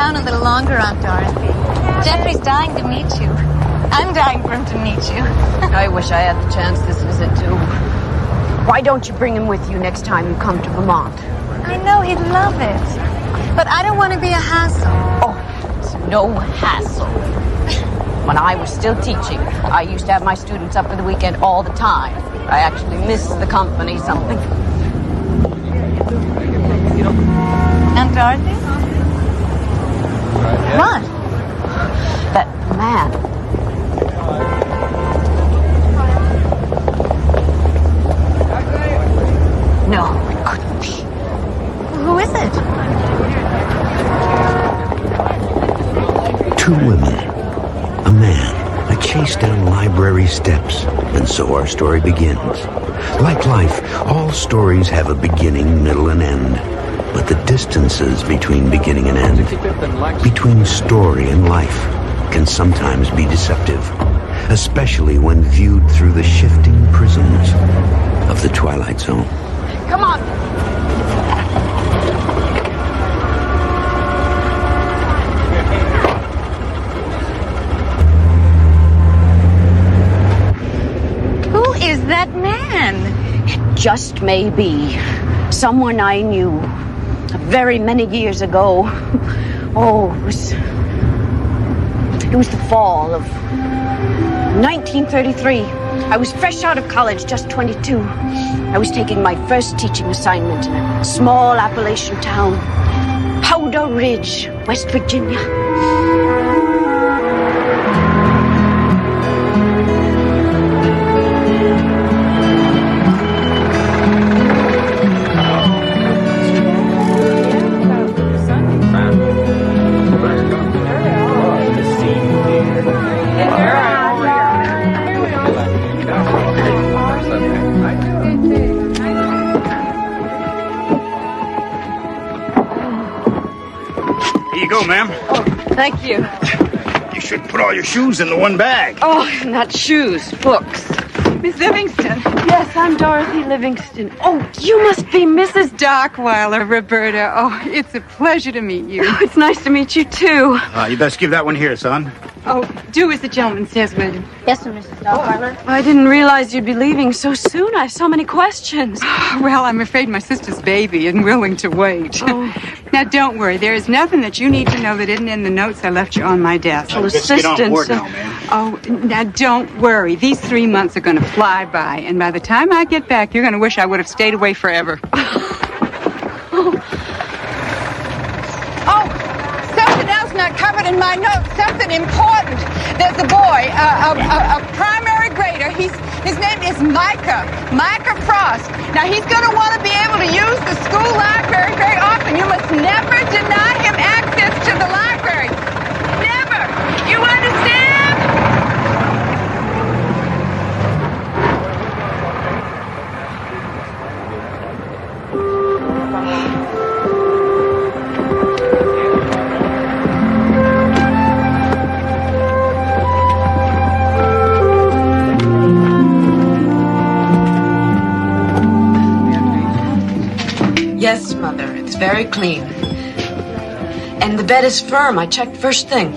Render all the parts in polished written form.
around a little longer, Aunt Dorothy. Jeffrey's dying to meet you. I'm dying for him to meet you. I wish I had the chance this visit, too. Why don't you bring him with you next time you come to Vermont? I know he'd love it. But I don't want to be a hassle. Oh, it's no hassle. When I was still teaching, I used to have my students up for the weekend all the time. I actually miss the company something. Aunt Dorothy? What? That man. No, it couldn't be. Who is it? Two women, a man, a chase down library steps, and so our story begins. Like life, all stories have a beginning, middle, and end. But the distances between beginning and end, between story and life, can sometimes be deceptive, especially when viewed through the shifting prisms of the Twilight Zone. Come on. Who is that man? It just may be someone I knew very many years ago. Oh, it was the fall of 1933. I was fresh out of college, just 22. I was taking my first teaching assignment in a small Appalachian town, Powder Ridge, West Virginia. Go, ma'am. Oh, thank you. You should put all your shoes in the one bag. Oh, not shoes, books. Miss Livingston. Yes, I'm Dorothy Livingston. Oh, you must be Mrs. Dockweiler, Roberta. Oh, it's a pleasure to meet you. It's nice to meet you, too. You best give that one here, son. Oh, do as the gentleman says, will you? Yes, sir, Mrs. Dockweiler. I didn't realize you'd be leaving so soon. I have so many questions. Well, I'm afraid my sister's baby isn't willing to wait. Oh. Now, don't worry. There is nothing that you need to know that isn't in the notes I left you on my desk. Well, Let's get on board now, man. Oh, now, don't worry. These 3 months are going to fly by, and by the time I get back, you're going to wish I would have stayed away forever. Oh, something else not covered in my notes, something important. There's a boy, a primary grader. His name is Micah Frost. Now, he's going to want to be able to use the school library very often. You must never deny him access to the library. Never. You understand? Yes, Mother, it's very clean. And the bed is firm. I checked first thing.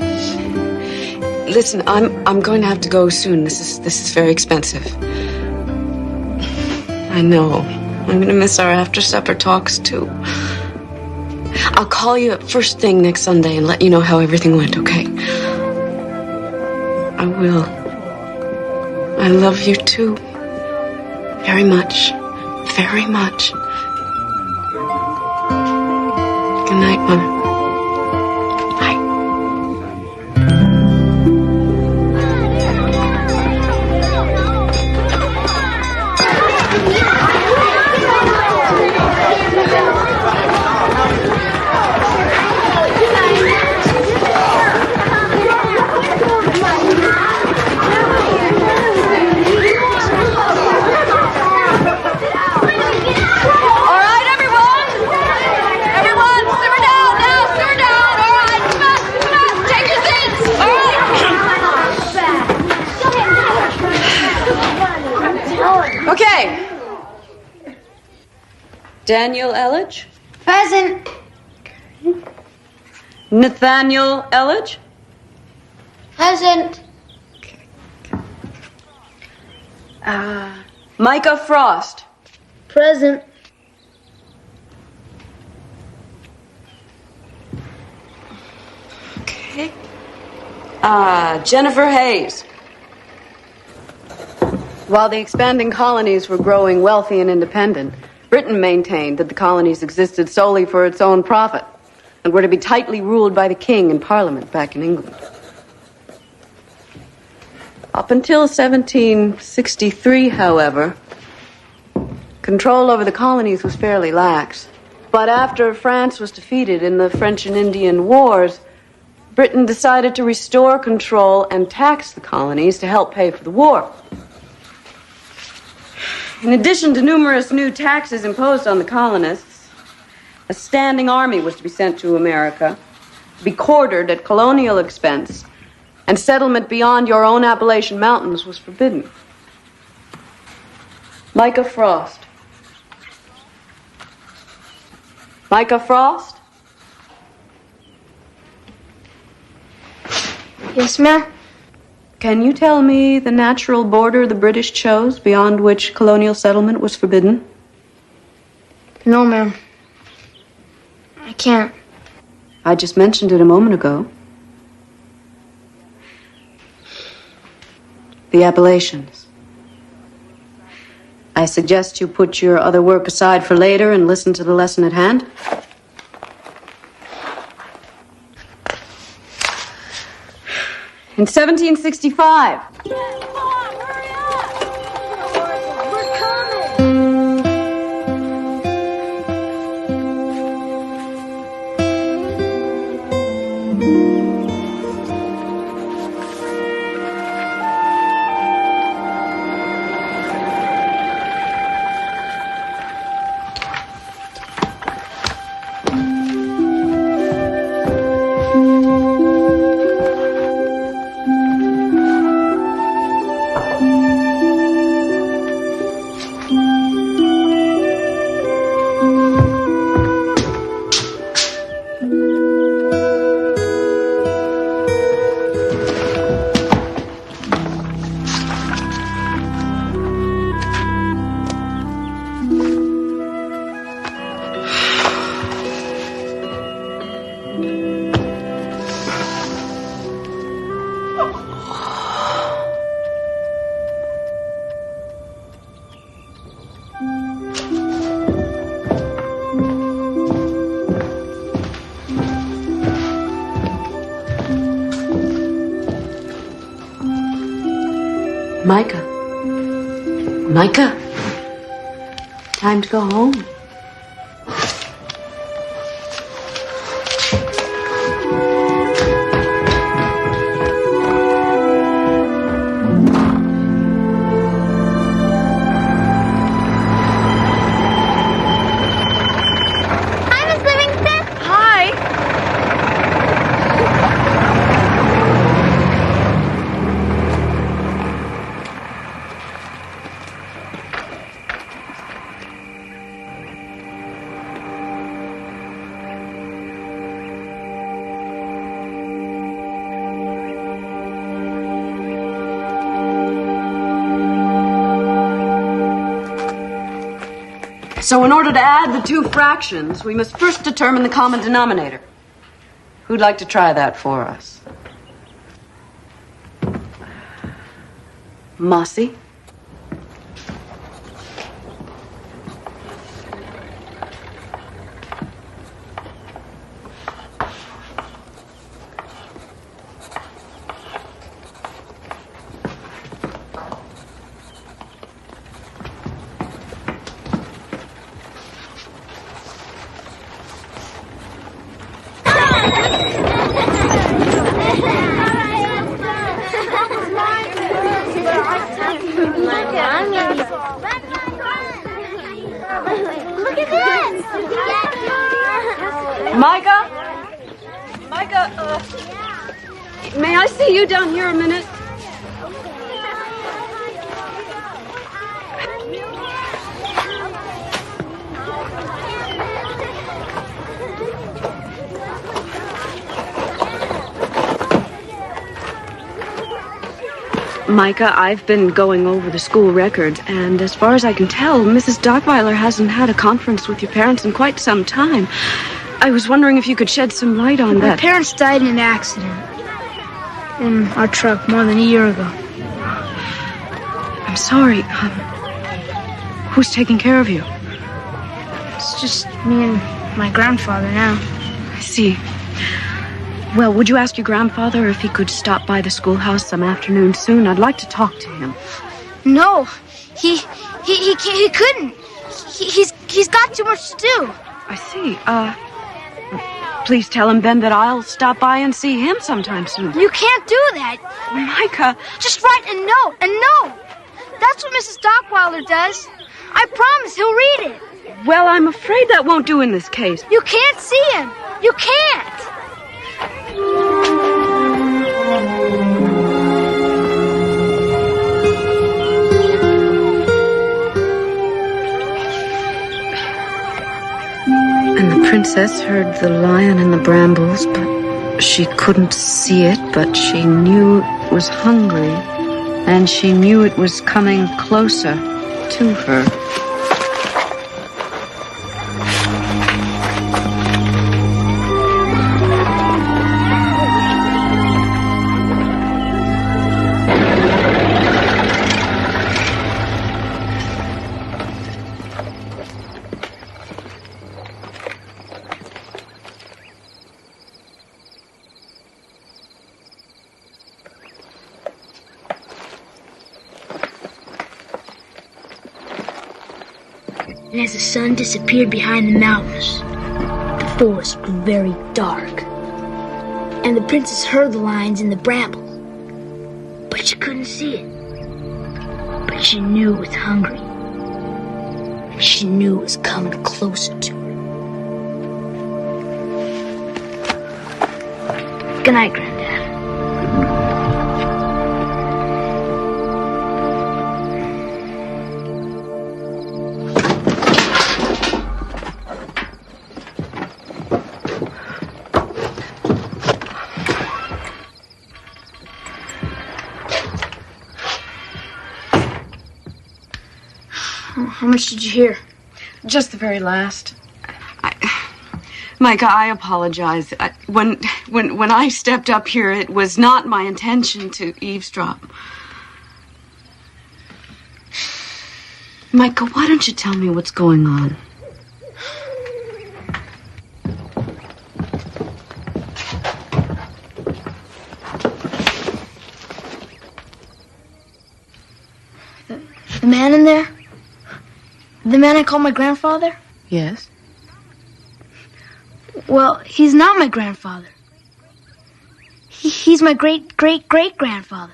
Listen, I'm going to have to go soon. This is very expensive. I know. I'm going to miss our after-supper talks, too. I'll call you up first thing next Sunday and let you know how everything went, okay? I will. I love you, too. Very much. Very much. Good night, Mother. Okay. Daniel Elledge? Present. Nathaniel Elledge? Present. Micah Frost? Present. Okay. Jennifer Hayes? While the expanding colonies were growing wealthy and independent, Britain maintained that the colonies existed solely for its own profit and were to be tightly ruled by the king and parliament back in England. Up until 1763, however, control over the colonies was fairly lax. But after France was defeated in the French and Indian Wars, Britain decided to restore control and tax the colonies to help pay for the war. In addition to numerous new taxes imposed on the colonists, a standing army was to be sent to America, to be quartered at colonial expense, and settlement beyond your own Appalachian Mountains was forbidden. Micah Frost. Micah Frost? Yes, ma'am. Can you tell me the natural border the British chose beyond which colonial settlement was forbidden? No, ma'am. I can't. I just mentioned it a moment ago. The Appalachians. I suggest you put your other work aside for later and listen to the lesson at hand. In 1765, Micah. Micah. Time to go home. Hi, Miss Livingston. Hi. So in order to add the two fractions, we must first determine the common denominator. Who'd like to try that for us? Mossy? Look at this. Micah? Micah, may I see you down here a minute? Micah, I've been going over the school records, and as far as I can tell, Mrs. Dockweiler hasn't had a conference with your parents in quite some time. I was wondering if you could shed some light on that. My parents died in an accident in our truck more than a year ago. I'm sorry. Who's taking care of you? It's just me and my grandfather now. I see. Well, would you ask your grandfather if he could stop by the schoolhouse some afternoon soon? I'd like to talk to him. No, he couldn't. He's got too much to do. I see. Please tell him then that I'll stop by and see him sometime soon. You can't do that. Micah. Just write a note. That's what Mrs. Dockweiler does. I promise he'll read it. Well, I'm afraid that won't do in this case. You can't see him. You can't. And the princess heard the lion in the brambles, but she couldn't see it, but she knew it was hungry, and she knew it was coming closer to her. And as the sun disappeared behind the mountains, the forest grew very dark. And the princess heard the lions in the brambles, but she couldn't see it. But she knew it was hungry, and she knew it was coming closer to her. Good night, Granddad. How much did you hear? Just the very last. Micah, I apologize. When I stepped up here, it was not my intention to eavesdrop. Micah, why don't you tell me what's going on? The man in there? The man I call my grandfather? Yes? Well, he's not my grandfather. He's my great-great-great-grandfather.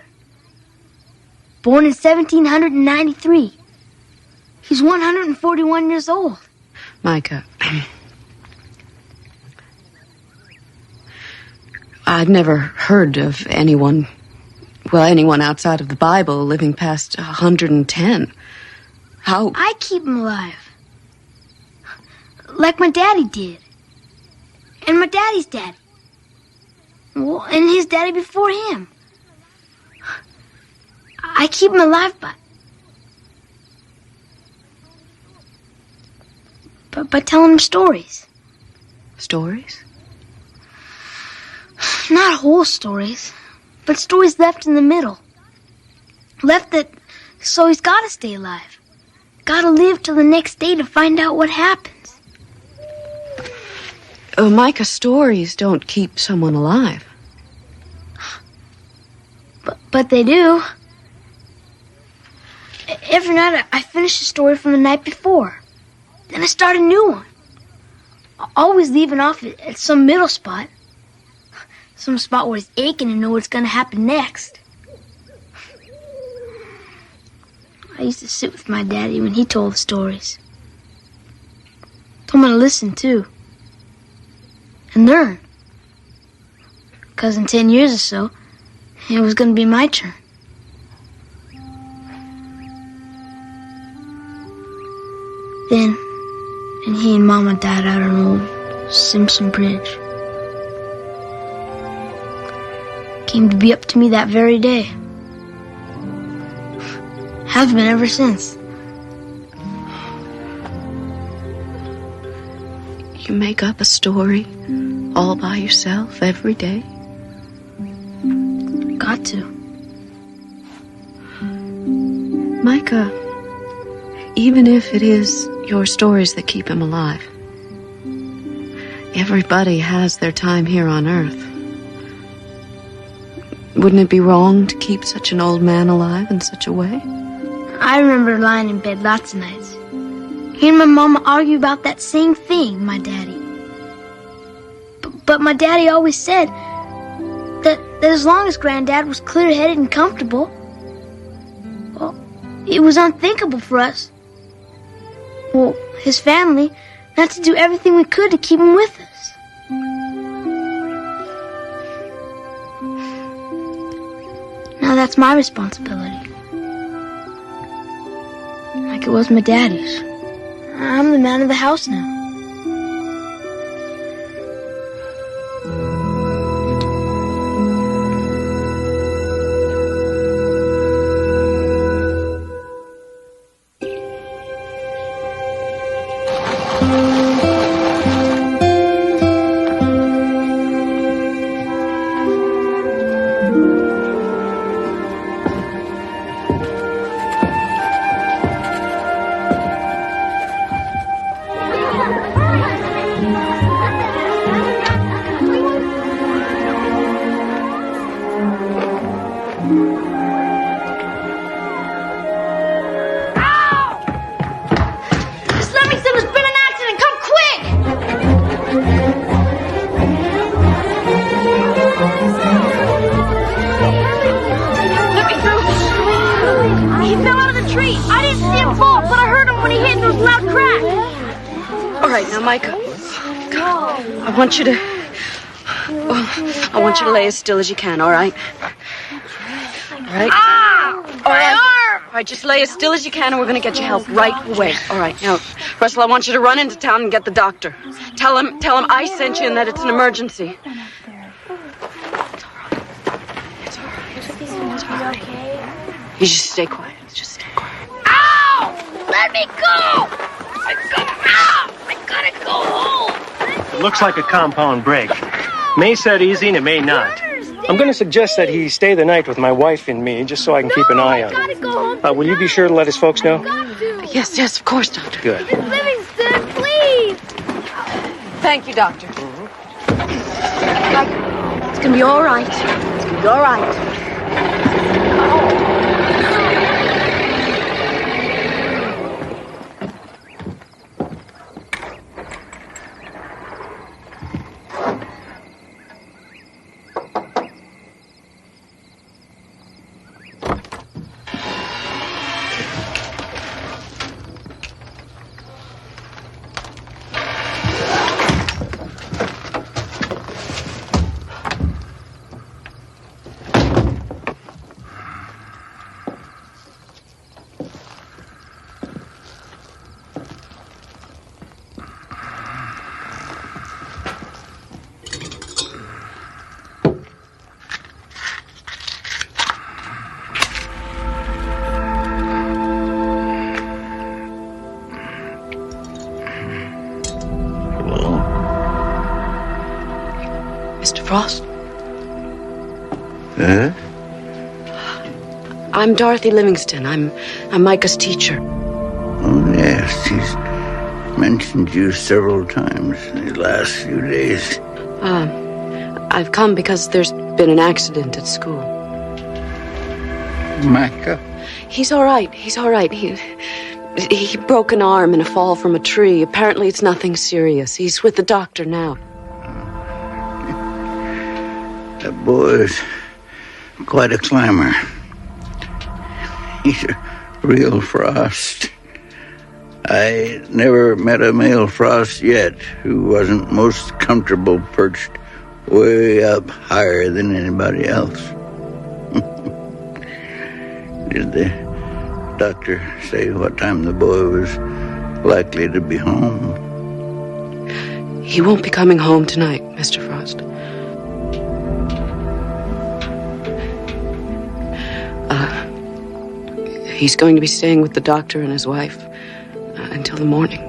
Born in 1793. He's 141 years old. Micah, I've never heard of anyone outside of the Bible living past 110. How? I keep him alive. Like my daddy did. And my daddy's daddy. Well, and his daddy before him. I keep him alive by telling him stories. Stories? Not whole stories, but stories left in the middle. Left that so he's got to stay alive. Got to live till the next day to find out what happens. Oh, Micah, stories don't keep someone alive. But they do. Every night I finish a story from the night before. Then I start a new one. Always leaving off at some middle spot. Some spot where he's aching to know what's going to happen next. I used to sit with my daddy when he told the stories. Told me to listen, too. And learn. Because in 10 years or so, it was going to be my turn. Then he and Mama died out on old Simpson Bridge. Came to be up to me that very day. Have been ever since. You make up a story all by yourself every day? Got to. Micah, even if it is your stories that keep him alive, everybody has their time here on Earth. Wouldn't it be wrong to keep such an old man alive in such a way? I remember lying in bed lots of nights, hearing my mama argue about that same thing, my daddy. But my daddy always said that as long as Granddad was clear-headed and comfortable, well, it was unthinkable for us, well, his family, not to do everything we could to keep him with us. Now that's my responsibility. Like it was my daddy's. I'm the man of the house now. I want you to lay as still as you can, all right? All right? All right. All right, just lay as still as you can and we're going to get you help right away. All right, now, Russell, I want you to run into town and get the doctor. Tell him I sent you and that it's an emergency. It's all right. You just stay quiet. Just stay quiet. Ow! Let me go! I gotta go home! Looks like a compound break. May set easy and it may not. I'm going to suggest that he stay the night with my wife and me, just so I can keep an eye on him. Will you be sure to let his folks know? Yes, of course, Doctor. Good. Livingston, please! Thank you, Doctor. It's going to be all right. It's going to be all right. Frost? Huh? I'm Dorothy Livingston. I'm Micah's teacher. Oh, yes. He's mentioned you several times in the last few days. I've come because there's been an accident at school. Micah? He's all right. He broke an arm in a fall from a tree. Apparently it's nothing serious. He's with the doctor now. That boy's quite a climber. He's a real Frost. I never met a male Frost yet who wasn't most comfortable perched way up higher than anybody else. Did the doctor say what time the boy was likely to be home? He won't be coming home tonight, Mr. Frost. He's going to be staying with the doctor and his wife until the morning.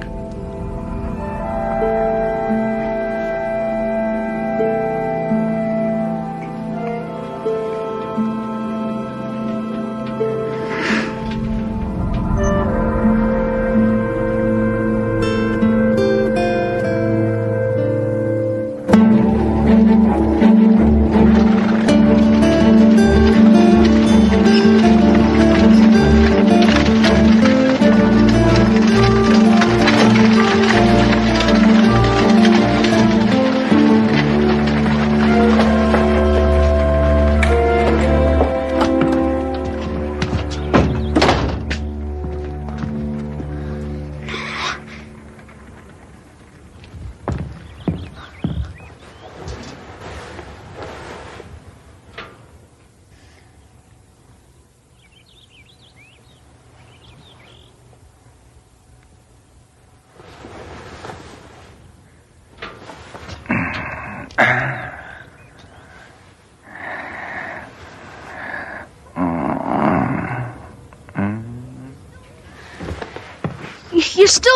You're still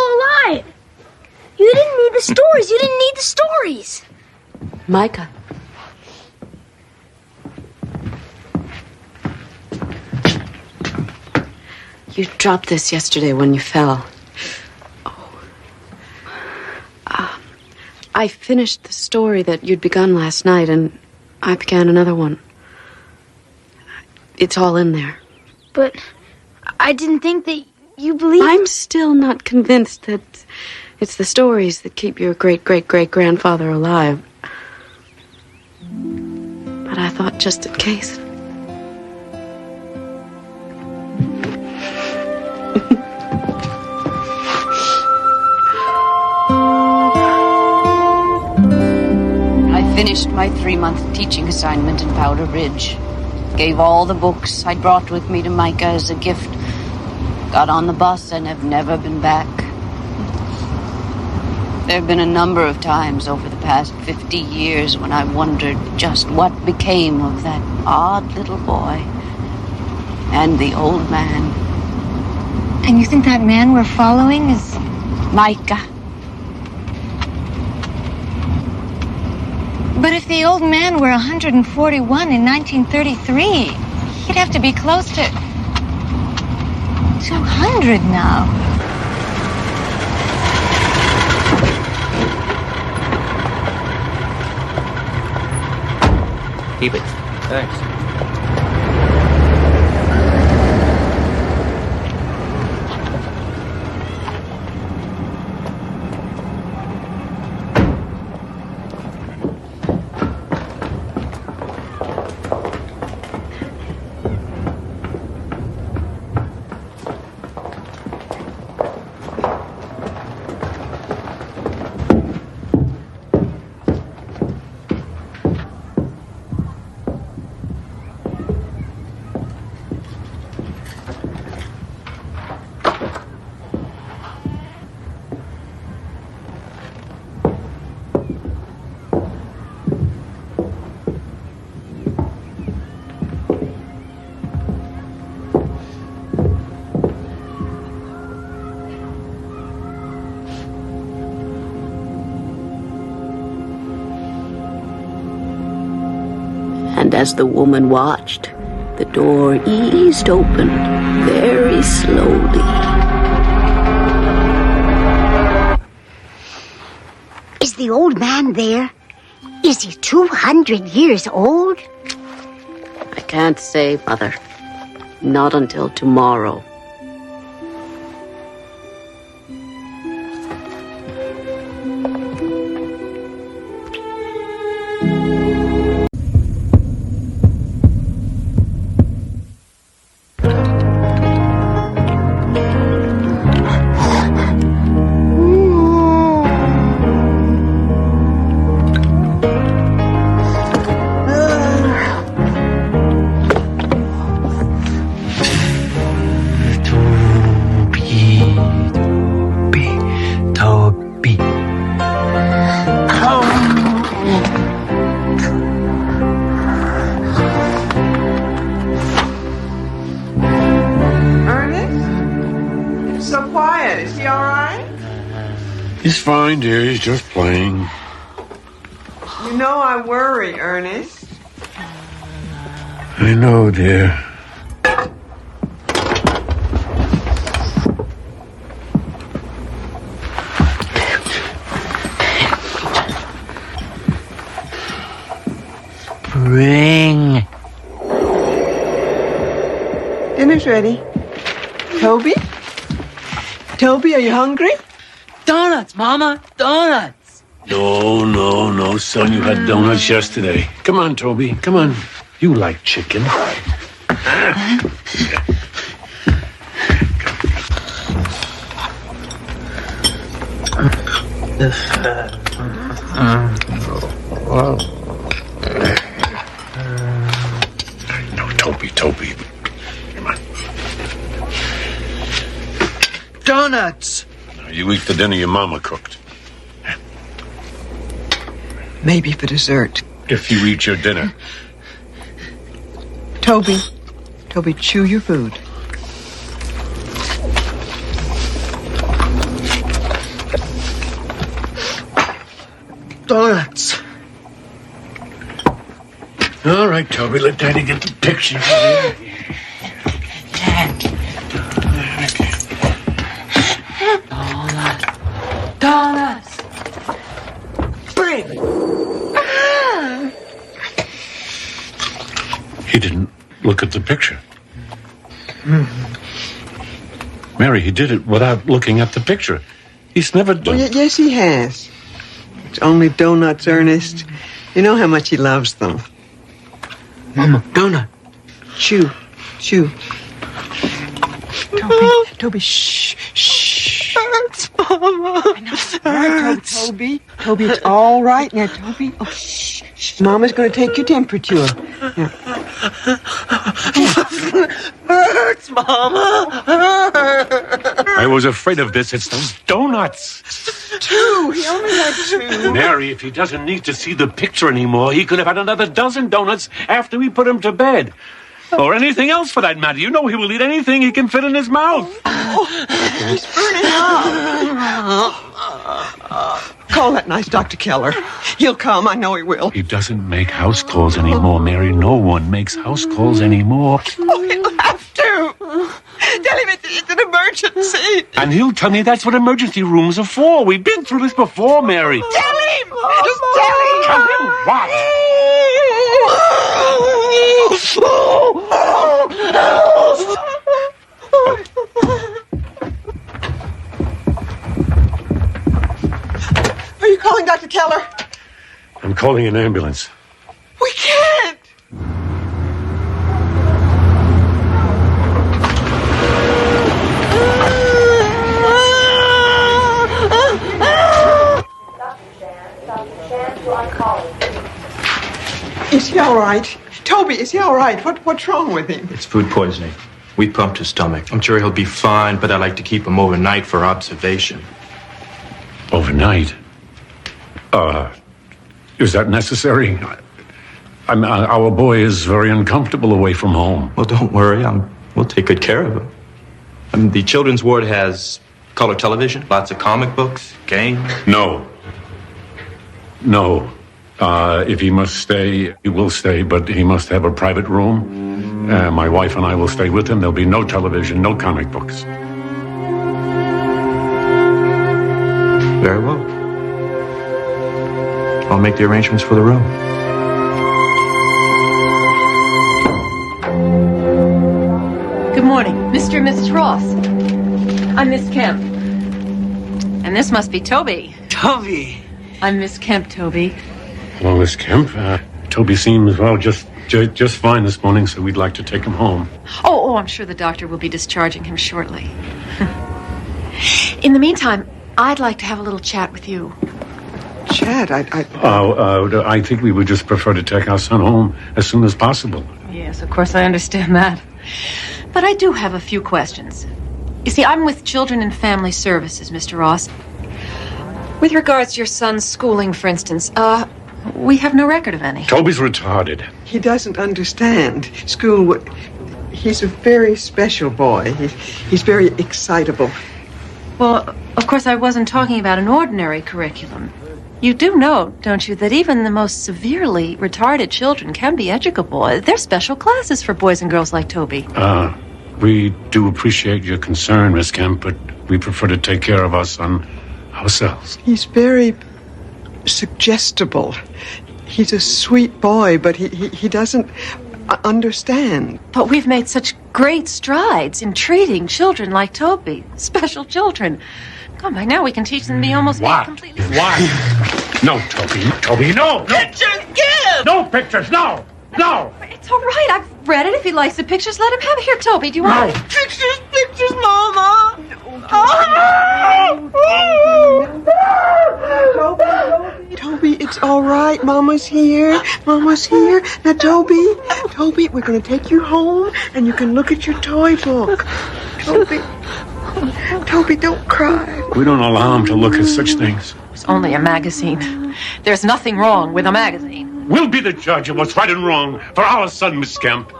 alive. You didn't need the stories. You didn't need the stories. Micah. You dropped this yesterday when you fell. Oh. I finished the story that you'd begun last night, and I began another one. It's all in there. But I didn't think that you believed... I'm still not convinced that it's the stories that keep your great-great-great-grandfather alive. But I thought just in case... I finished my 3-month teaching assignment in Powder Ridge. Gave all the books I'd brought with me to Micah as a gift. Got on the bus and have never been back. There have been a number of times over the past 50 years when I wondered just what became of that odd little boy and the old man. And you think that man we're following is... Micah. But if the old man were 141 in 1933, he'd have to be close to 200 now. Keep it. Thanks. And as the woman watched, the door eased open very slowly. Is the old man there? Is he 200 years old? I can't say, Mother. Not until tomorrow. right? He's fine, dear. He's just playing. You know I worry, Ernest. I know, dear. Bring. Dinner's ready. Toby? Toby, are you hungry? Donuts, Mama. Donuts. No, son. You had donuts yesterday. Come on, Toby. Come on. You like chicken. No, Toby. Come on. Donuts. Now, you eat the dinner your mama cooked. Maybe for dessert. If you eat your dinner. Toby, chew your food. Donuts. All right, Toby, let Daddy get the picture. Donuts. Bring. He didn't look at the picture. Mary, he did it without looking at the picture. He's never done it. Yes, he has. It's only donuts, Ernest. You know how much he loves them. Mama, donut. Chew. Toby, shh. Hurts, Mama. I know. All right, Toby, it's all right now, Toby. Oh, shh. Mama's going to take your temperature. Now. Hurts, Mama. I was afraid of this. It's those donuts. Two. He only had two. Mary, if he doesn't need to see the picture anymore, he could have had another dozen donuts after we put him to bed. Or anything else for that matter. You know he will eat anything he can fit in his mouth. He's burning up. Call that nice Dr. Keller. He'll come. I know he will. He doesn't make house calls anymore, Mary. No one makes house calls anymore. Oh, he'll have to. Tell him it's an emergency. And he'll tell me that's what emergency rooms are for. We've been through this before, Mary. Tell him. Just tell him. Tell him what? Are you calling Dr. Keller? I'm calling an ambulance. We can't. Is he all right? Toby, is he all right? What's wrong with him? It's food poisoning. We pumped his stomach. I'm sure he'll be fine, but I like to keep him overnight for observation. Overnight? Is that necessary? Our boy is very uncomfortable away from home. Well, don't worry. We'll take good care of him. The children's ward has color television, lots of comic books, games. No. If he must stay, he will stay, but he must have a private room. My wife and I will stay with him. There'll be no television, no comic books. Very well. I'll make the arrangements for the room. Good morning, Mr. and Mrs. Ross. I'm Miss Kemp. And this must be Toby. Toby. I'm Miss Kemp, Toby. Hello, Miss Kemp. Toby seems, well, just fine this morning, so we'd like to take him home. Oh, I'm sure the doctor will be discharging him shortly. In the meantime, I'd like to have a little chat with you. Chat? I think we would just prefer to take our son home as soon as possible. Yes, of course, I understand that. But I do have a few questions. You see, I'm with Children and Family Services, Mr. Ross. With regards to your son's schooling, for instance, we have no record of any. Toby's retarded. He doesn't understand. School, he's a very special boy. He's very excitable. Well, of course, I wasn't talking about an ordinary curriculum. You do know, don't you, that even the most severely retarded children can be educable. There's special classes for boys and girls like Toby. We do appreciate your concern, Miss Kemp, but we prefer to take care of our son ourselves. He's very suggestible. He's a sweet boy, but he doesn't understand. But we've made such great strides in treating children like Toby, special children. Come by now, we can teach them to be almost completely... Why? No, Toby, no! Pictures, give! No pictures, no! No! It's all right, I've read it. If he likes the pictures, let him have it. Here, Toby, do you want it? Pictures, Mama! Toby, it's all right. Mama's here. Now, Toby, we're going to take you home, and you can look at your toy book. Toby, don't cry. We don't allow him to look at such things. It's only a magazine. There's nothing wrong with a magazine. We'll be the judge of what's right and wrong for our son, Miss Kemp.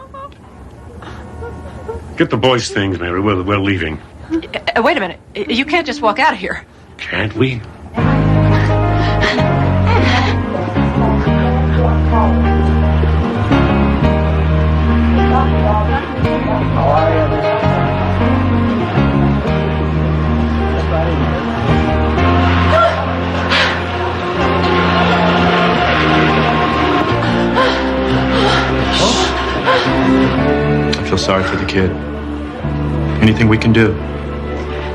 Get the boys' things, Mary. We're leaving. Wait a minute. You can't just walk out of here. Can't we? I feel sorry for the kid. Anything we can do?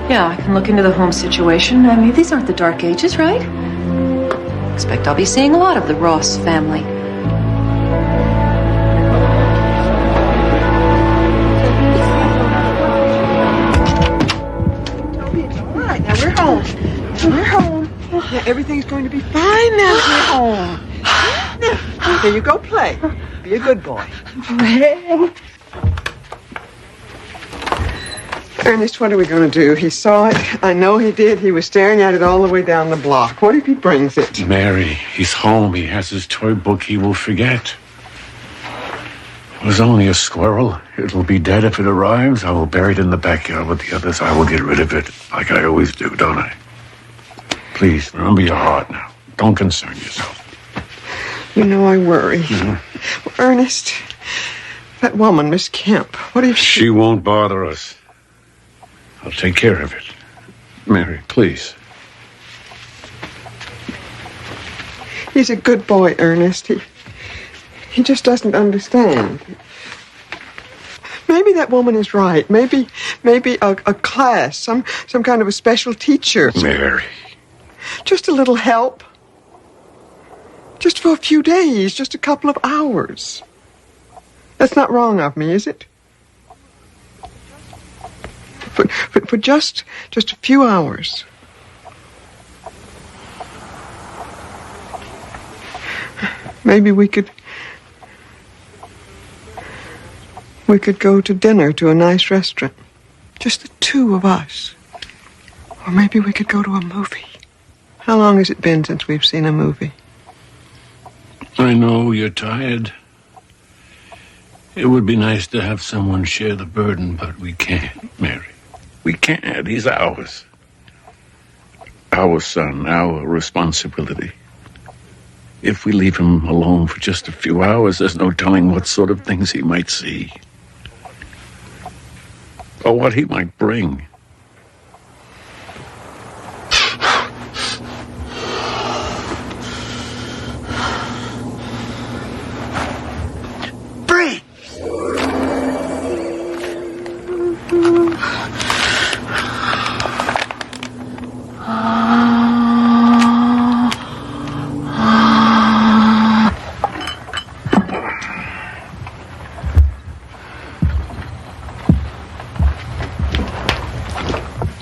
Yeah, I can look into the home situation. I mean, these aren't the dark ages, right? Expect I'll be seeing a lot of the Ross family. Toby, it's all right. Now we're home. Now everything's going to be fine now we're home. Now, here you go play. Be a good boy. Ernest, what are we going to do? He saw it. I know he did. He was staring at it all the way down the block. What if he brings it? Mary, he's home. He has his toy book. He will forget. It was only a squirrel. It'll be dead if it arrives. I will bury it in the backyard with the others. I will get rid of it, like I always do, don't I? Please, remember your heart now. Don't concern yourself. You know I worry. Well, Ernest, that woman, Miss Kemp, what if She won't bother us. I'll take care of it. Mary, please. He's a good boy, Ernest. He just doesn't understand. Maybe that woman is right. Maybe a class, some kind of a special teacher. Mary. Just a little help. Just for a few days, just a couple of hours. That's not wrong of me, is it? For just a few hours. Maybe we could go to dinner to a nice restaurant. Just the two of us. Or maybe we could go to a movie. How long has it been since we've seen a movie? I know you're tired. It would be nice to have someone share the burden, but we can't, Mary. We can't. He's ours. Our son, our responsibility. If we leave him alone for just a few hours, there's no telling what sort of things he might see. Or what he might bring. Bring!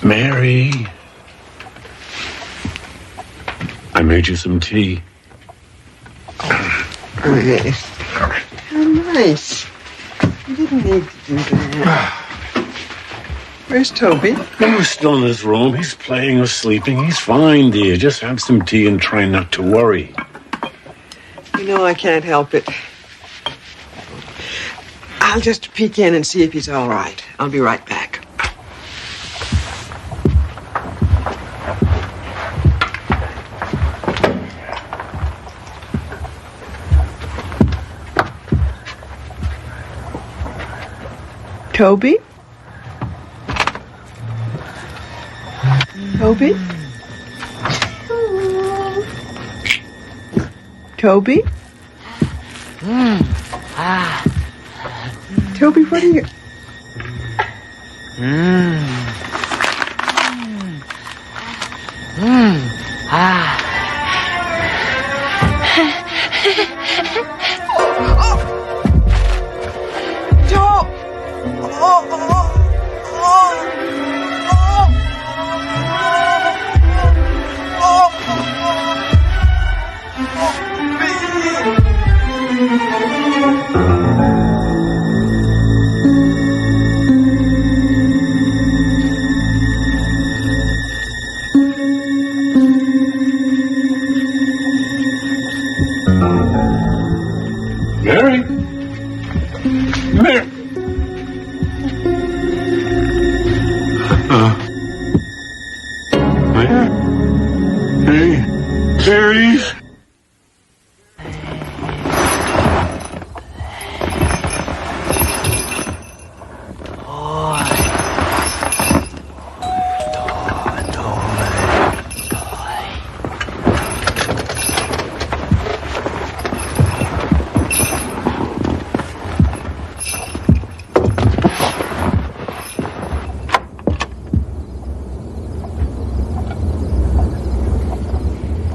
Mary, I made you some tea. Ernest. How nice. You didn't need to do that. Where's Toby? He's still in his room. He's playing or sleeping. He's fine, dear. Just have some tea and try not to worry. You know I can't help it. I'll just peek in and see if he's all right. I'll be right back. Toby? Toby? Toby? Toby, what are you... Mary? Mary? Mary?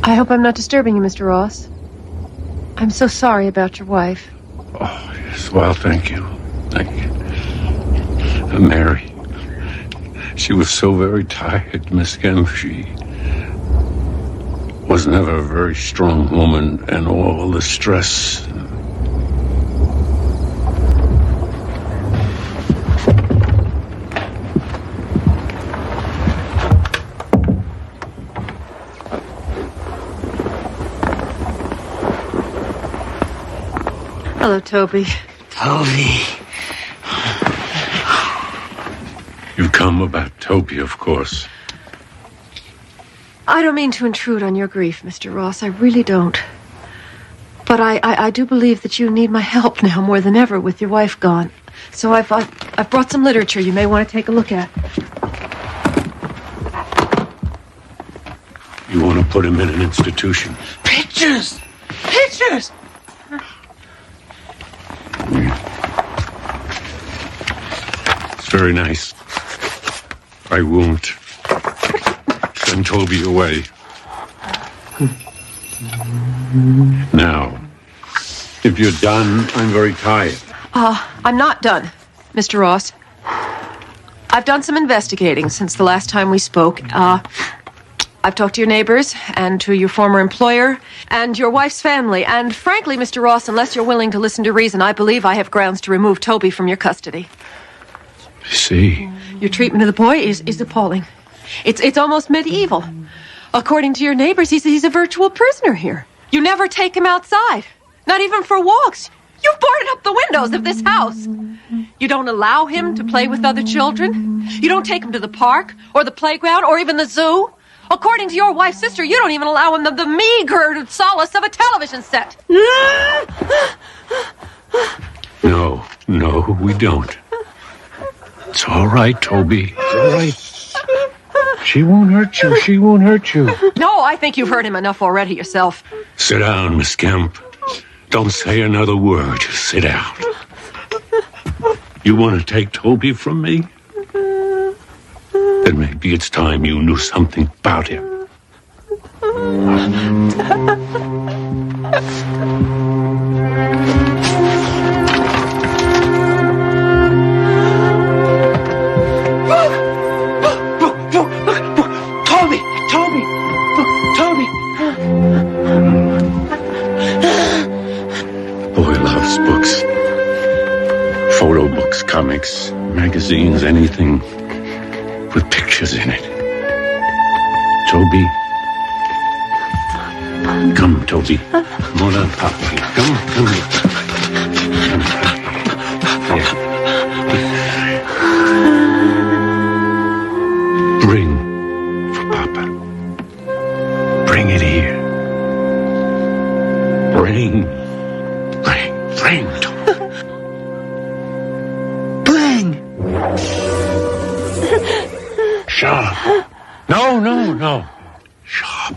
I hope I'm not disturbing you, Mr. Ross. I'm so sorry about your wife. Oh, yes. Well, thank you. Thank you. Mary. She was so very tired, Miss Kemp. She was never a very strong woman, and all the stress. Hello, Toby. Toby. You've come about Toby, of course. I don't mean to intrude on your grief, Mr. Ross. I really don't. But I do believe that you need my help now more than ever with your wife gone. So I've brought some literature you may want to take a look at. You want to put him in an institution? Pictures! Pictures! It's very nice. I won't send Toby away. Now, if you're done, I'm very tired. I'm not done, Mr. Ross. I've done some investigating since the last time we spoke. I've talked to your neighbors and to your former employer and your wife's family. And frankly, Mr. Ross, unless you're willing to listen to reason, I believe I have grounds to remove Toby from your custody. I see. Your treatment of the boy is appalling. It's almost medieval. According to your neighbors, he's a virtual prisoner here. You never take him outside, not even for walks. You've boarded up the windows of this house. You don't allow him to play with other children. You don't take him to the park or the playground or even the zoo. According to your wife's sister, you don't even allow him the meager solace of a television set. No, we don't. It's all right, Toby. It's all right. She won't hurt you. She won't hurt you. No, I think you've hurt him enough already yourself. Sit down, Miss Kemp. Don't say another word. Just sit down. You want to take Toby from me? Then maybe it's time you knew something about him. Boy loves books. Photo books, comics, magazines, anything with pictures in it. Toby. Come, Toby. Come on, Papa. Come here. Bring for Papa. Bring it here. Bring. Bring. No. Sharp.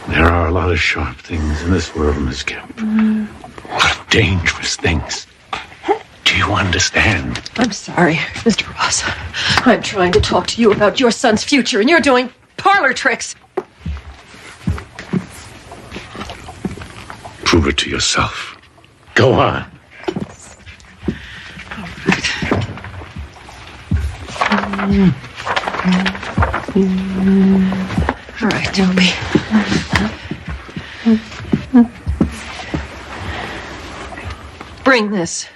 There are a lot of sharp things in this world, Miss Kemp. A lot of dangerous things. Do you understand? I'm sorry, Mr. Ross. I'm trying to talk to you about your son's future, and you're doing parlor tricks. Prove it to yourself. Go on. All right, Toby. Bring this.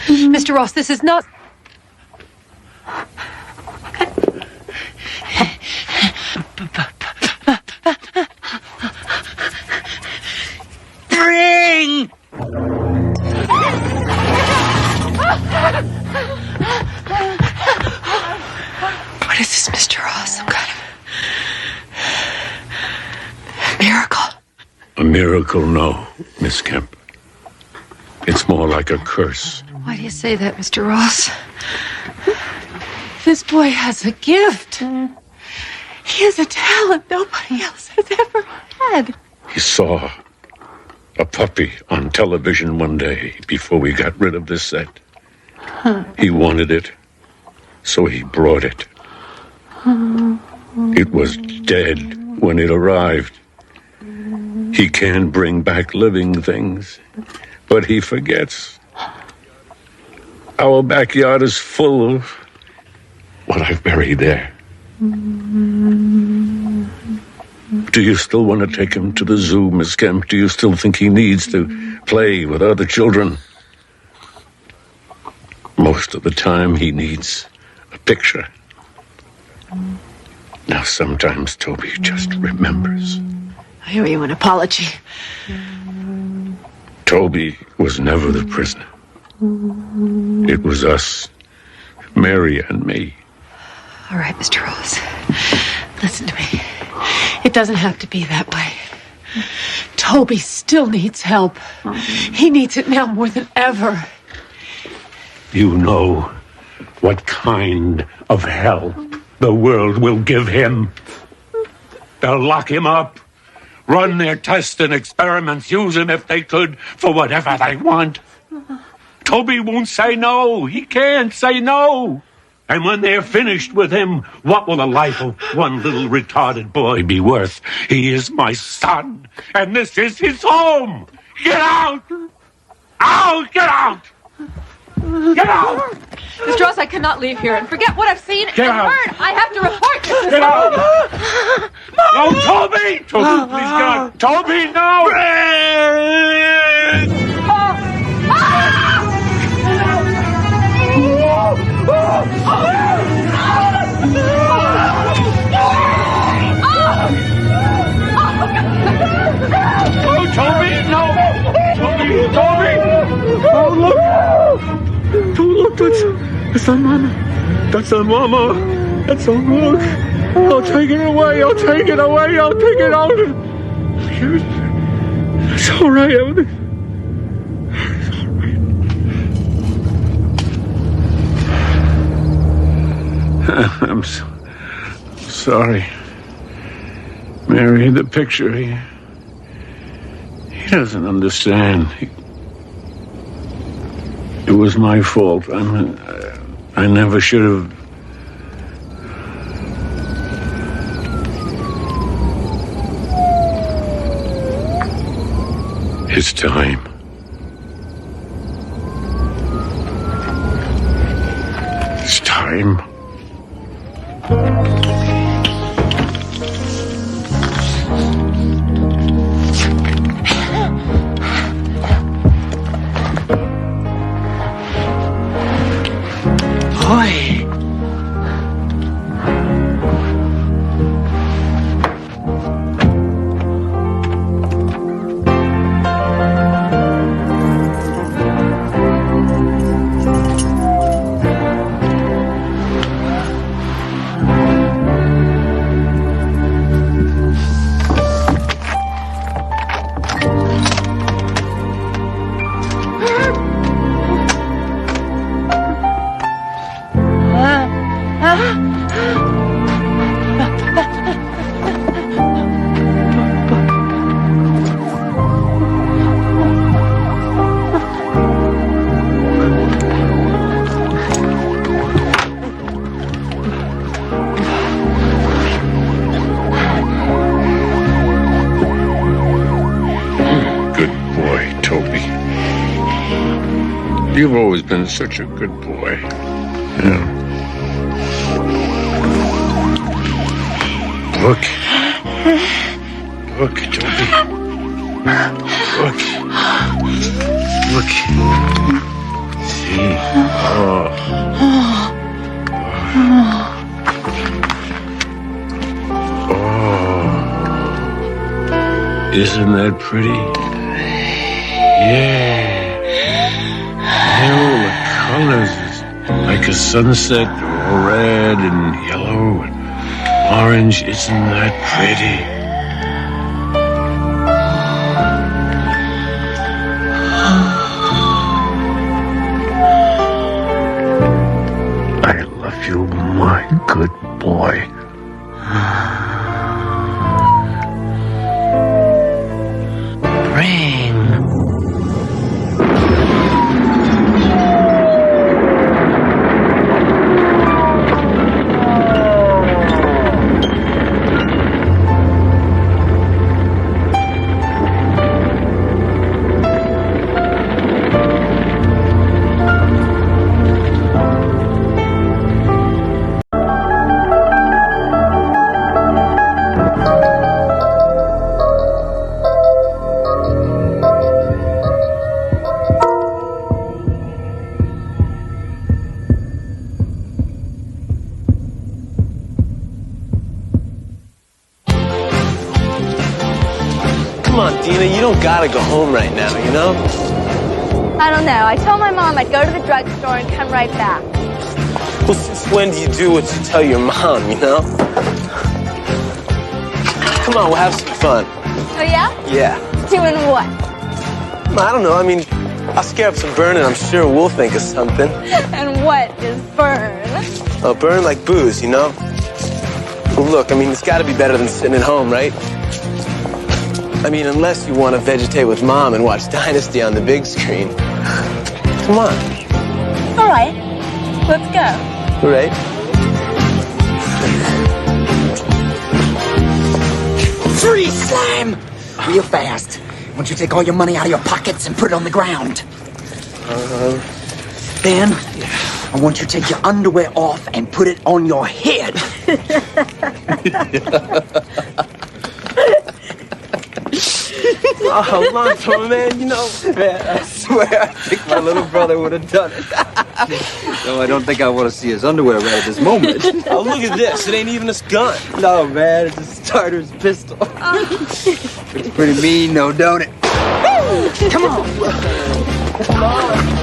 Mr. Ross, this is not... Bring! What is this, Mr. Ross? Some kind of miracle? A miracle, no, Miss Kemp. It's more like a curse. Why do you say that, Mr. Ross? This boy has a gift. He has a talent nobody else has ever had. He saw a puppy on television one day before we got rid of this set. He wanted it, so he brought it. It was dead when it arrived. He can bring back living things, but he forgets. Our backyard is full of what I've buried there. Do you still want to take him to the zoo, Miss Kemp? Do you still think he needs to play with other children? Most of the time, he needs a picture. Now, sometimes Toby just remembers. I owe you an apology. Toby was never the prisoner. It was us, Mary and me. All right, Mr. Ross. Listen to me. It doesn't have to be that way. Toby still needs help. He needs it now more than ever. You know what kind of help the world will give him. They'll lock him up, run their tests and experiments, use him if they could for whatever they want. Toby won't say no. He can't say no. And when they're finished with him, what will the life of one little retarded boy be worth? He is my son, and this is his home. Get out! Out! Get out! Get out! Mr. Ross, I cannot leave here and forget what I've seen and heard. I have to report this. Get out! No, Toby! Toby, please get out! Toby, no! Oh, Toby, no! Toby! Oh, look! Look, that's not Mama. That's not Mama. That's not look. I'll take it away. I'll take it away. I'll take it out. It's all right, Evan. I'm sorry. Mary, the picture, he doesn't understand. It was my fault. I never should have. It's time. It's time. You've always been such a good boy. Yeah. Look. Look, Toby. Look. Look. See? Oh. Oh. Isn't that pretty? Yeah. All the colors is like a sunset, all red and yellow and orange. Isn't that pretty? I love you, my good boy. Come on, Dina, you don't gotta go home right now, you know? I don't know. I told my mom I'd go to the drugstore and come right back. Well, since when do you do what you tell your mom, you know? Come on, we'll have some fun. Oh, yeah? Yeah. Doing what? I don't know, I mean, I'll scare up some burn and I'm sure we'll think of something. And what is burn? Oh, burn like booze, you know? Well, look, I mean, it's gotta be better than sitting at home, right? I mean, unless you want to vegetate with Mom and watch Dynasty on the big screen. Come on. All right. Let's go. All right. Freeze, slime! Real fast. I want you to take all your money out of your pockets and put it on the ground. Then, I want you to take your underwear off and put it on your head. Oh, Lonzo, man, you know, man, I swear, I think my little brother would have done it. No, I don't think I want to see his underwear right at this moment. Oh, look at this. It ain't even a gun. No, man, it's a starter's pistol. It's pretty mean, though, don't it? Come on. Come on.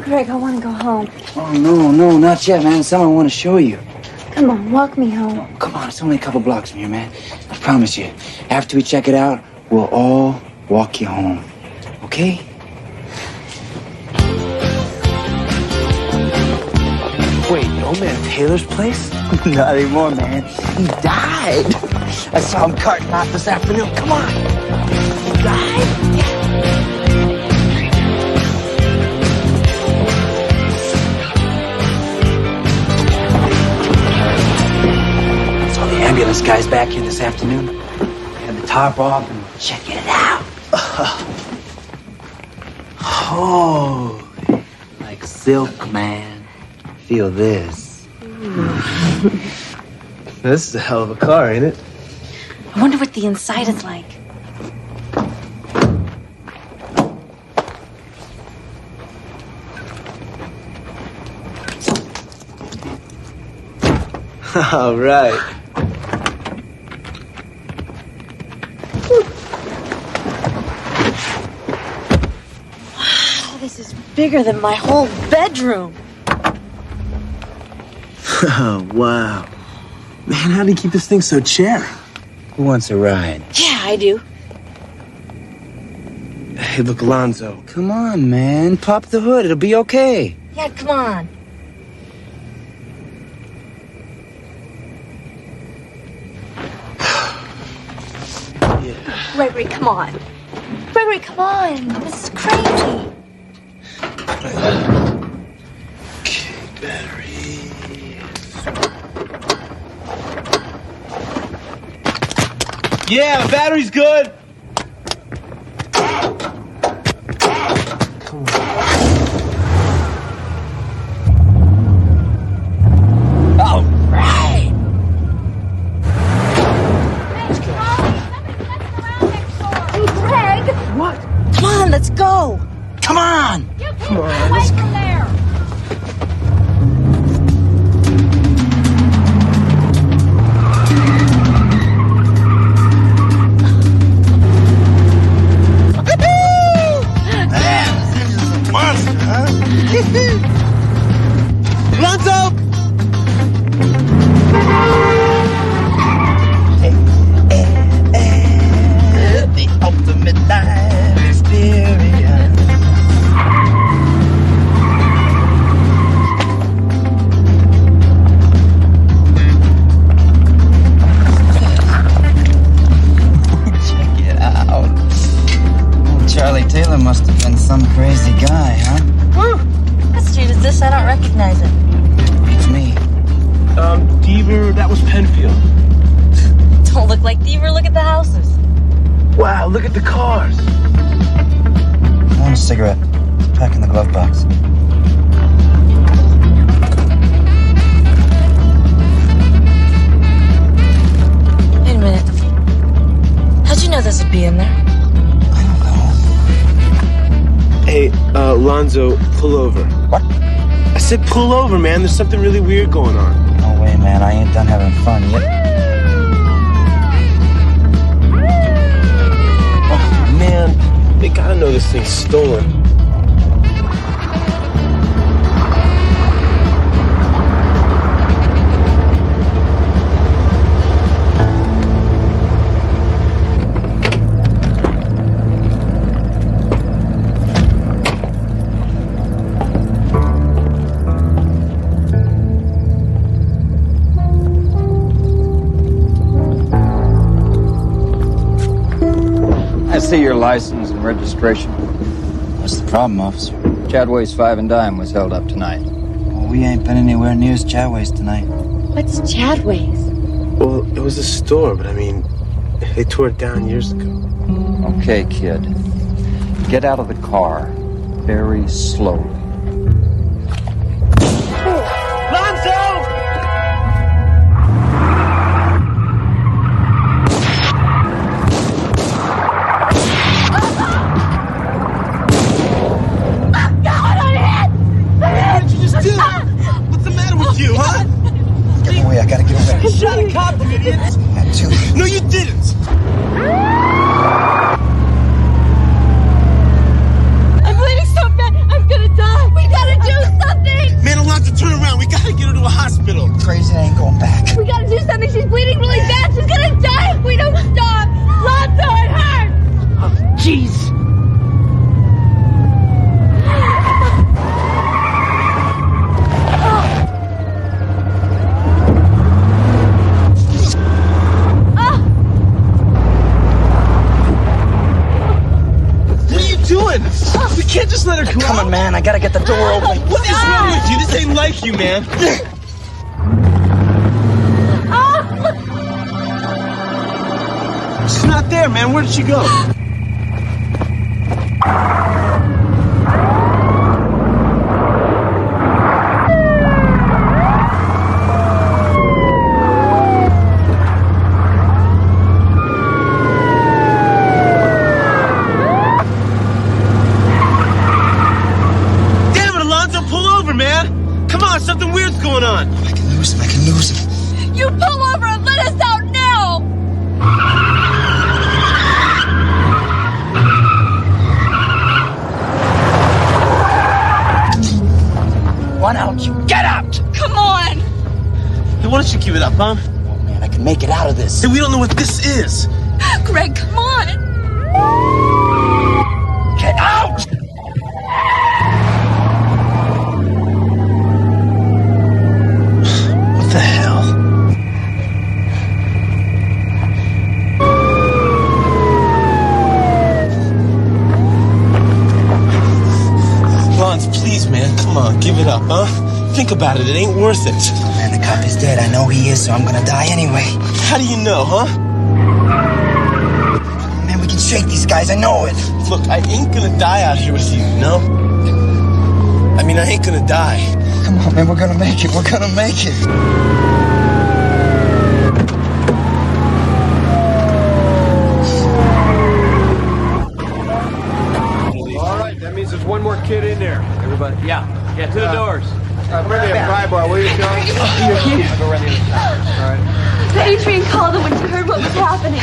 Greg, I want to go home. Oh, no, not yet, man. Something I want to show you. Come on, walk me home. Oh, come on, it's only a couple blocks from here, man. I promise you. After we check it out, we'll all walk you home. Okay? Wait, old man Taylor's place? Not anymore, man. He died. I saw him carting out this afternoon. Come on. He died? Ambulance guy's back here this afternoon. Had the top off and checking it out. Oh, like silk, man. Feel this. This is a hell of a car, ain't it? I wonder what the inside is like. All right. This is bigger than my whole bedroom. Oh, wow. Man, how do you keep this thing so cherry? Who wants a ride? Yeah, I do. Hey, look, Alonzo. Come on, man. Pop the hood. It'll be okay. Yeah, come on. Yeah. Gregory, come on. Gregory, come on. This is crazy. Yeah, battery's good. All right. Hey, Greg. What? Come on, let's go. Come on. Come on. Let's go. Lonzo! The ultimate life experience. Check it out. Oh, Charlie Taylor must have been some crazy guy, huh? Woo! What street is this? I don't recognize it. It's me. Deaver, that was Penfield. Don't look like Deaver. Look at the houses. Wow, look at the cars. I want a cigarette. Pack in the glove box. Wait a minute. How'd you know this would be in there? Hey, Lonzo, pull over. What? I said pull over, man. There's something really weird going on. No way, man. I ain't done having fun yet. Oh, man. They gotta know this thing's stolen. I see your license and registration. What's the problem, officer? Chadway's 5 and Dime was held up tonight. Well, we ain't been anywhere near as Chadway's tonight. What's Chadway's? Well, it was a store, but I mean, they tore it down years ago. Okay, kid. Get out of the car very slowly. Lonzo! You, huh? Get away, I gotta get away. You shot a cop, you idiots! Had to. No, you didn't! I'm bleeding so bad. I'm gonna die. We gotta do something. Man, Alonzo, turn around. We gotta get her to a hospital. Crazy ain't going back. We gotta do something. She's bleeding really bad. She's gonna die if we don't stop. Lonzo, it hurts. Oh, jeez. We can't just let her go. Come on, man. I gotta get the door open. What is wrong with you? This ain't like you, man. She's not there, man. Where did she go? Something weird's going on. I can lose him. I can lose him. You pull over and let us out now. Why don't you get out? Come on. Hey, why don't you give it up, huh? Oh, man, I can make it out of this. Hey, we don't know what this is. Greg, come on. Get out! What the hell? Please, man, come on, give it up, huh? Think about it, it ain't worth it. Oh, man, the cop is dead. I know he is, so I'm gonna die anyway. How do you know, huh? Man, we can shake these guys, I know it. Look, I ain't gonna die out here with you, no? I mean, I ain't gonna die. Come on, man, we're gonna make it. We're gonna make it. All right, that means there's one more kid in there. Everybody, yeah, to the doors. Maybe a pry bar, will you, Sean? I'll go around the other side. All right. Adrian called her when she heard what was happening.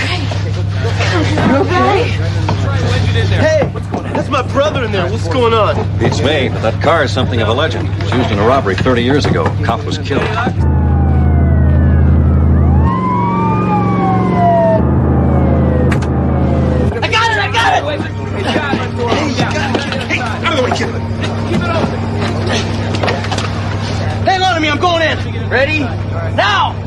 You okay? Hey, that's my brother in there. What's going on? Beats me, but that car is something of a legend. It was used in a robbery 30 years ago. Cop was killed. I got it! Hey, you got it! Hey, out of the way, kid! Keep it open! Hang on to me, I'm going in! Ready? Now!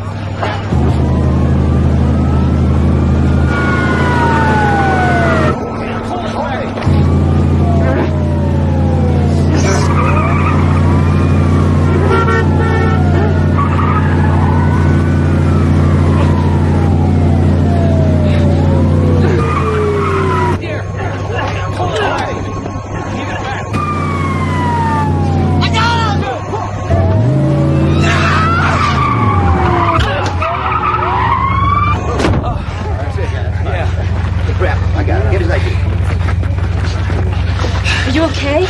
You okay?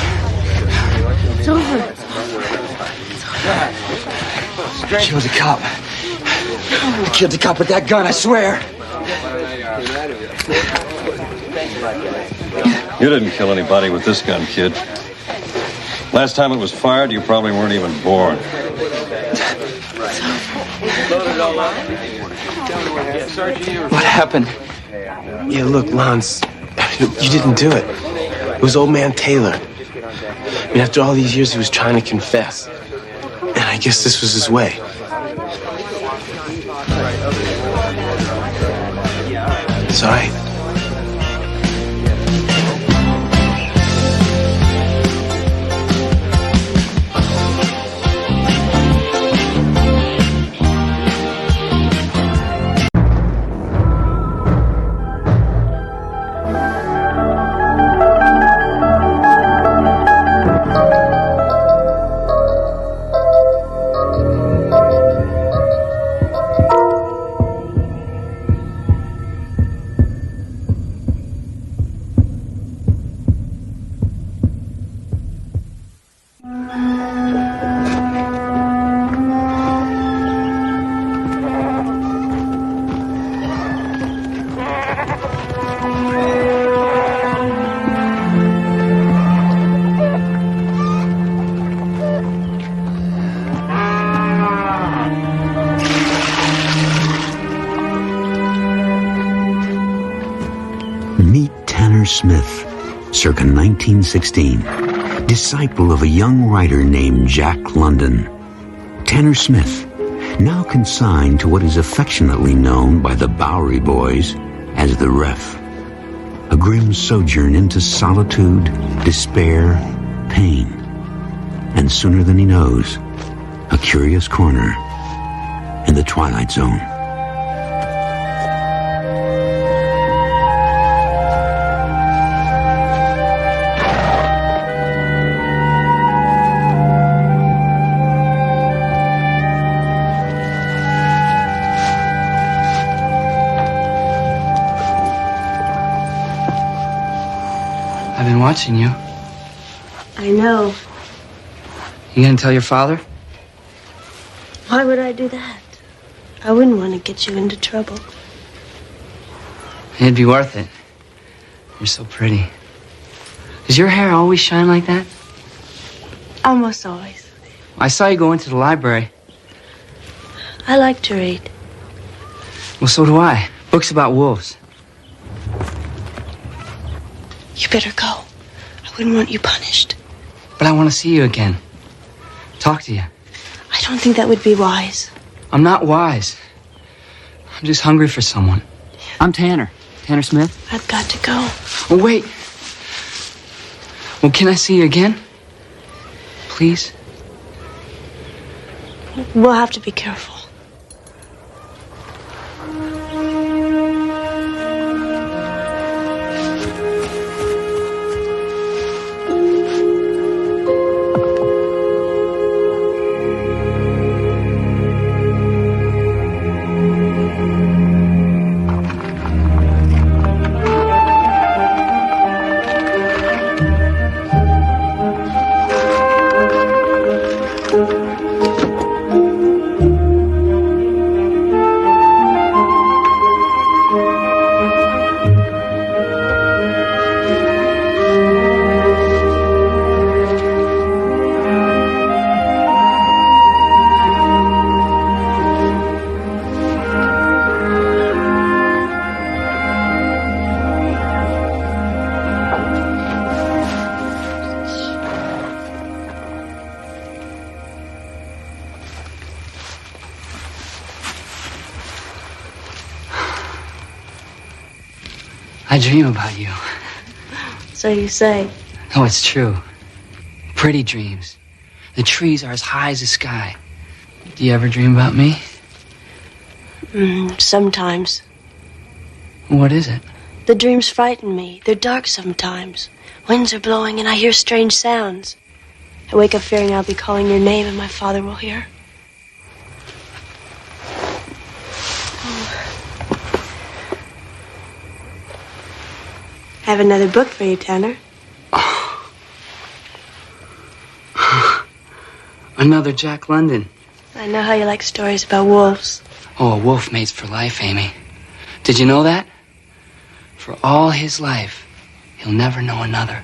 It's over. I killed the cop. I killed the cop with that gun, I swear. You didn't kill anybody with this gun, kid. Last time it was fired, you probably weren't even born. What happened? Yeah, look, Lance, you didn't do it. It was old man Taylor. I mean, after all these years, he was trying to confess. And I guess this was his way. It's all right. Smith, circa 1916, disciple of a young writer named Jack London. Tanner Smith, now consigned to what is affectionately known by the Bowery Boys as the Ref. A grim sojourn into solitude, despair, pain, and sooner than he knows, a curious corner in the Twilight Zone. I've been watching you. I know. You gonna tell your father? Why would I do that? I wouldn't want to get you into trouble. It'd be worth it. You're so pretty. Does your hair always shine like that? Almost always. I saw you go into the library. I like to read. Well, so do I. Books about wolves. You better go. I wouldn't want you punished. But I want to see you again. Talk to you. I don't think that would be wise. I'm not wise. I'm just hungry for someone. I'm Tanner. Tanner Smith. I've got to go. Oh, wait. Well, can I see you again? please? We'll have to be careful. I dream about you. So you say. Oh, it's true. Pretty dreams. The trees are as high as the sky. Do you ever dream about me? Sometimes. What is it? The dreams frighten me. They're dark sometimes. Winds are blowing and I hear strange sounds. I wake up fearing I'll be calling your name and my father will hear. I have another book for you, Tanner. Another Jack London. I know how you like stories about wolves. Oh, a wolf mates for life, Amy. Did you know that? For all his life, he'll never know another.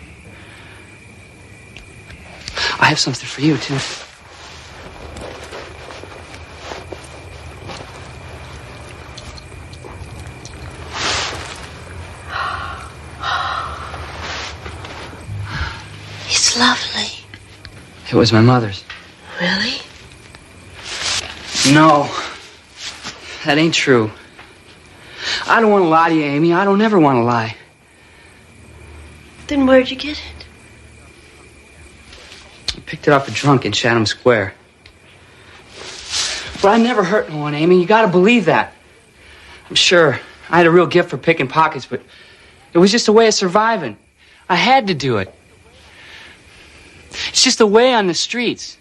I have something for you, too. It's lovely. It was my mother's. Really? No. That ain't true. I don't want to lie to you, Amy. I don't ever want to lie. Then where'd you get it? I picked it off a drunk in Chatham Square. But I never hurt no one, Amy. You gotta believe that. I'm sure I had a real gift for picking pockets, but it was just a way of surviving. I had to do it. It's just the way on the streets.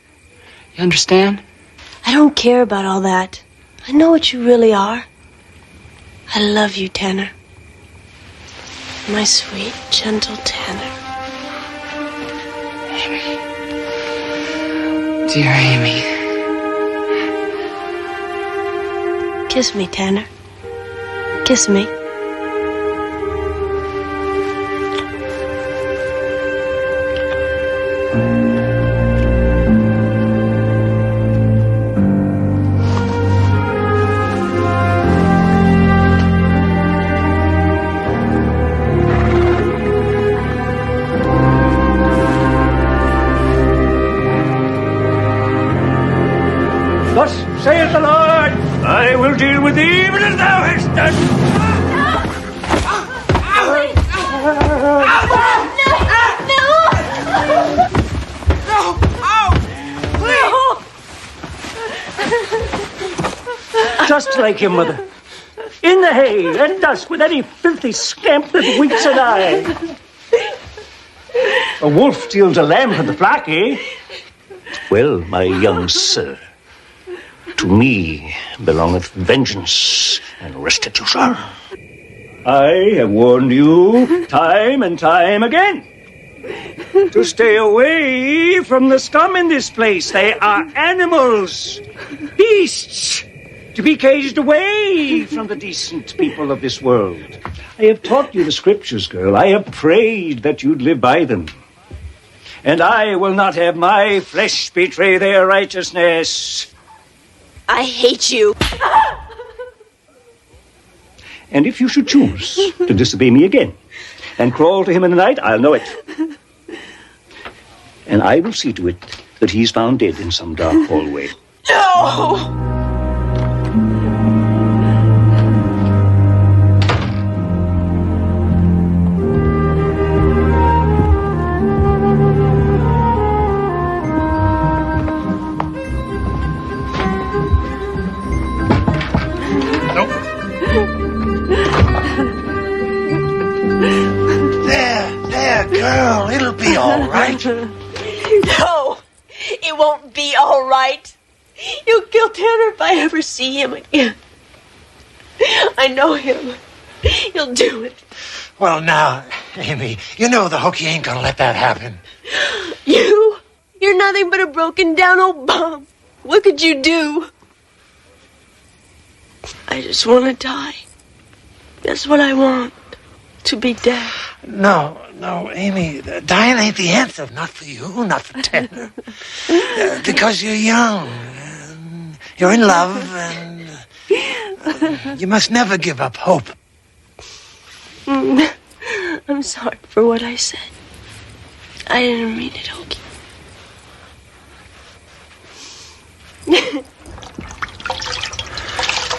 You understand? I don't care about all that. I know what you really are. I love you, Tanner. My sweet, gentle Tanner. Amy. Dear Amy. Kiss me, Tanner. Kiss me. Thus saith the Lord, I will deal with thee even as thou hast done. Just like your mother. In the hay at dusk with any filthy scamp that winks an eye. A wolf steals a lamb from the flock, eh? Well, my young sir, to me belongeth vengeance and restitution. I have warned you time and time again to stay away from the scum in this place. They are animals, beasts, to be caged away from the decent people of this world. I have taught you the scriptures, girl. I have prayed that you'd live by them. And I will not have my flesh betray their righteousness. I hate you. And if you should choose to disobey me again and crawl to him in the night, I'll know it. And I will see to it that he's found dead in some dark hallway. No! No, it won't be all right. You'll kill Tanner if I ever see him again. I know him. He'll do it. Well, now, Amy, you know the hooky ain't gonna let that happen. You're nothing but a broken down old bum. What could you do? I just want to die. That's what I want. To be dead. No, Amy, dying ain't the answer. Not for you, not for Tanner. Because you're young. And you're in love, and you must never give up hope. I'm sorry for what I said. I didn't mean it, Okie.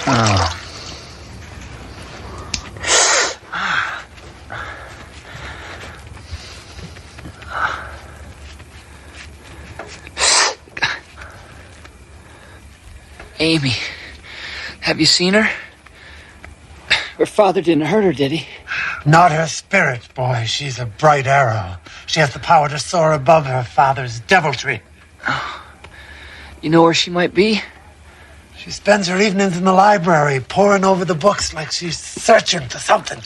Oh. Amy, have you seen her? Her father didn't hurt her, did he? Not her spirit, boy. She's a bright arrow. She has the power to soar above her father's deviltry. Oh. You know where she might be? She spends her evenings in the library, poring over the books like she's searching for something.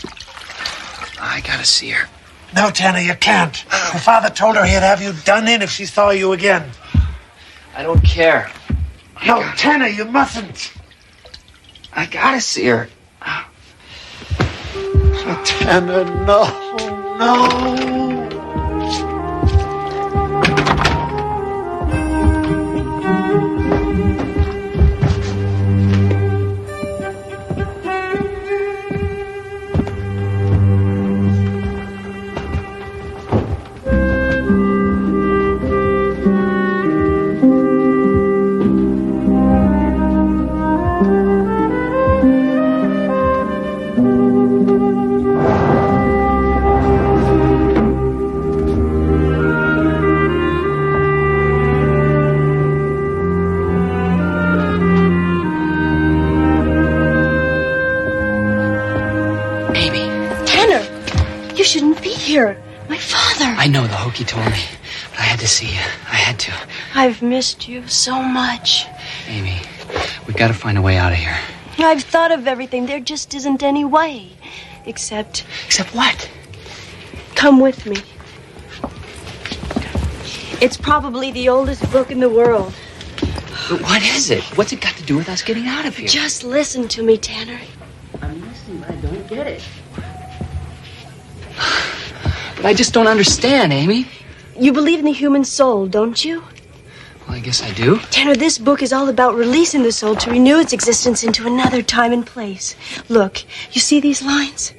I gotta see her. No, Tanner, you can't. Her father told her he'd have you done in if she saw you again. I don't care. No, Tanner, you mustn't. I gotta see her. Oh, Tanner, no. My father. I know, the hokey told me. But I had to see you. I had to. I've missed you so much. Amy, we've got to find a way out of here. I've thought of everything. There just isn't any way. Except... Except what? Come with me. It's probably the oldest book in the world. But what is it? What's it got to do with us getting out of here? Just listen to me, Tanner. I'm listening, but I don't get it. But I just don't understand, Amy. You believe in the human soul, don't you? Well, I guess I do. Tanner, this book is all about releasing the soul to renew its existence into another time and place. Look, you see these lines?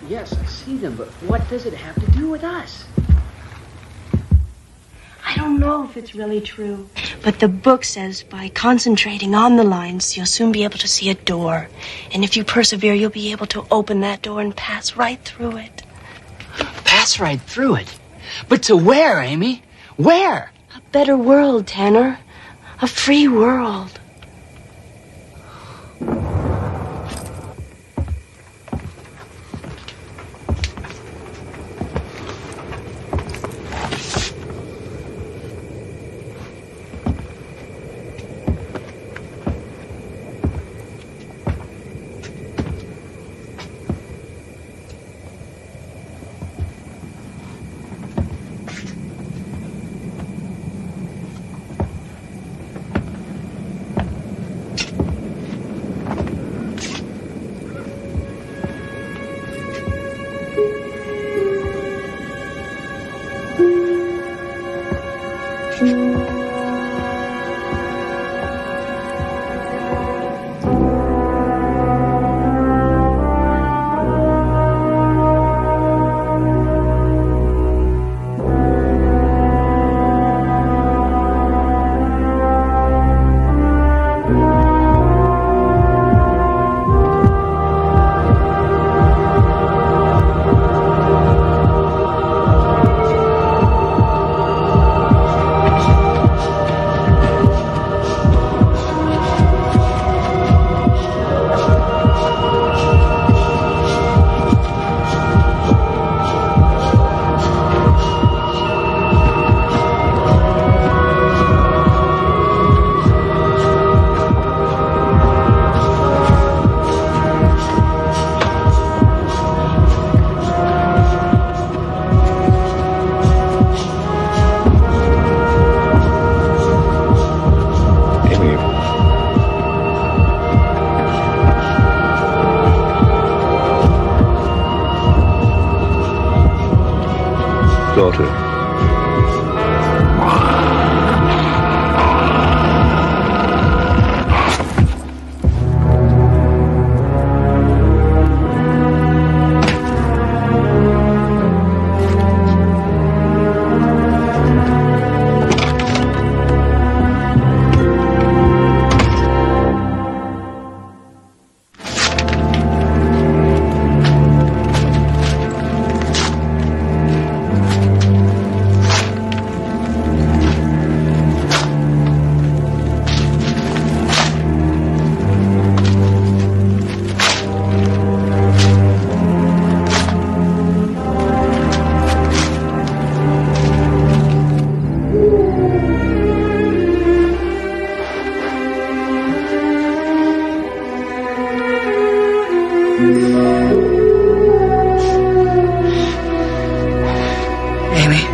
Yes, I see them, but what does it have to do with us? I don't know if it's really true. But the book says by concentrating on the lines, you'll soon be able to see a door. And if you persevere, you'll be able to open that door and pass right through it. Pass right through it? But to where, Amy? Where? A better world, Tanner. A free world. Amy.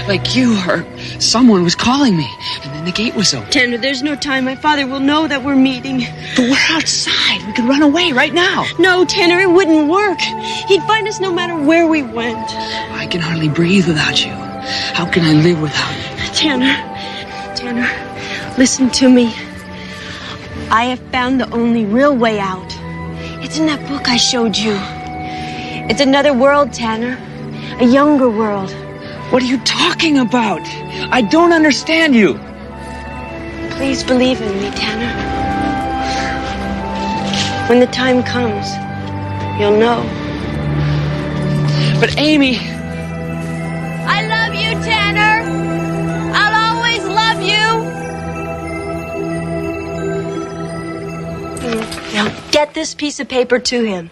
Like you or someone was calling me, and then the gate was open. Tanner, there's no time. My father will know that we're meeting. But we're outside. We could run away right now. No, Tanner, it wouldn't work. He'd find us no matter where we went. I can hardly breathe without you. How can I live without you? Tanner, listen to me. I have found the only real way out. It's in that book I showed you. It's another world, Tanner. A younger world. What are you talking about? I don't understand you. Please believe in me, Tanner. When the time comes, you'll know. But Amy... I love you, Tanner. I'll always love you. Now get this piece of paper to him.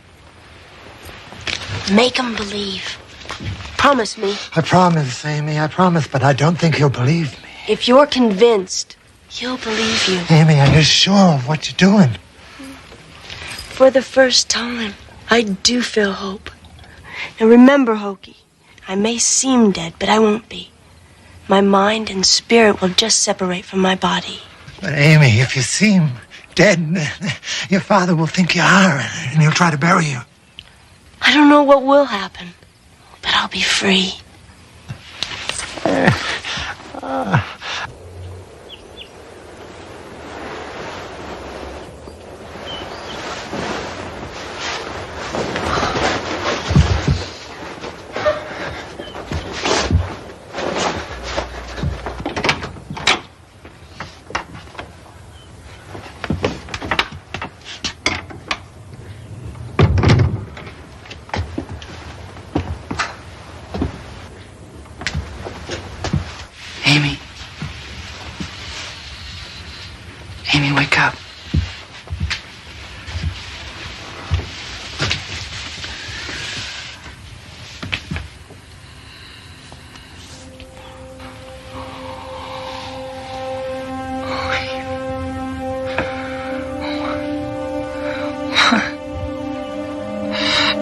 Make him believe. Promise me. I promise, Amy, I promise, but I don't think he'll believe me. If you're convinced, he'll believe you. Amy, are you sure of what you're doing? For the first time, I do feel hope. Now remember, Hokey, I may seem dead, but I won't be. My mind and spirit will just separate from my body. But Amy, if you seem dead, your father will think you are, and he'll try to bury you. I don't know what will happen. But I'll be free. Amy. Amy, wake up.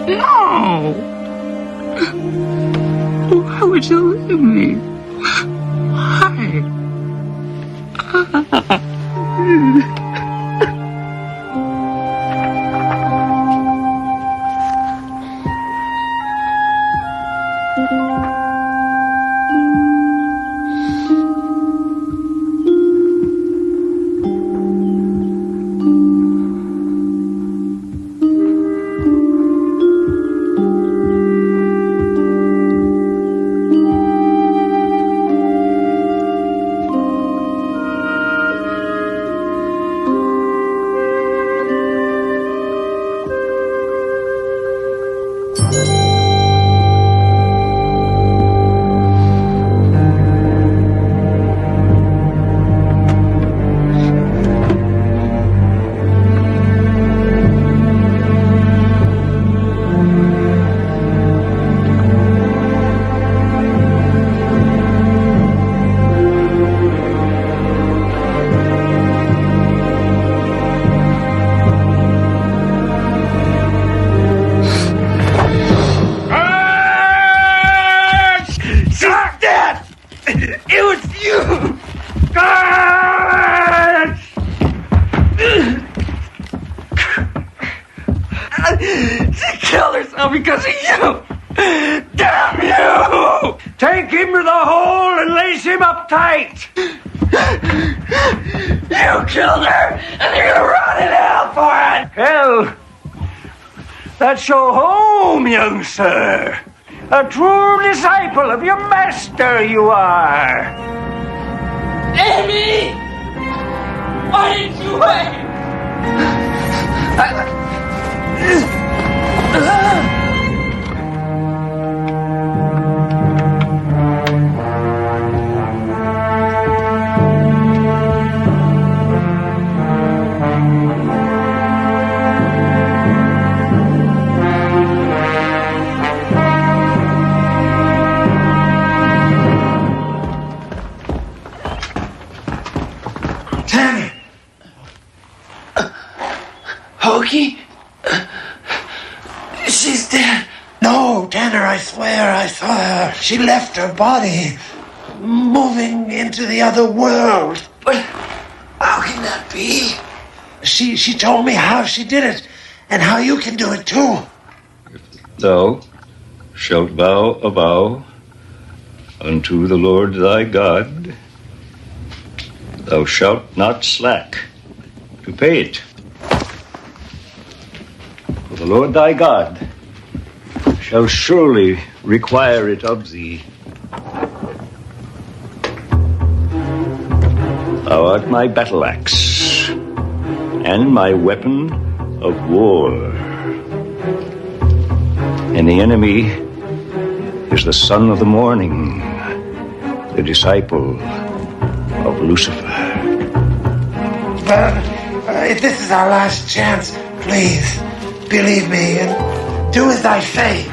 No! Why would you leave me? Why? She killed herself because of you! Damn you! Take him to the hole and lace him up tight! You killed her, and you're gonna rot in hell forehead! Hell, that's your home, young sir. A true disciple of your master you are. Amy! Why didn't you wait? Tanner! Hokey? She's dead. No, Tanner, I swear I saw her. She left her body, moving into the other world. But how can that be? She told me how she did it, and how you can do it too. Thou shalt vow a vow unto the Lord thy God. Thou shalt not slack to pay it. For the Lord thy God shall surely require it of thee. Thou art my battle axe and my weapon of war. And the enemy is the son of the morning, the disciple of Lucifer. Well, if this is our last chance, please, believe me and do as I say.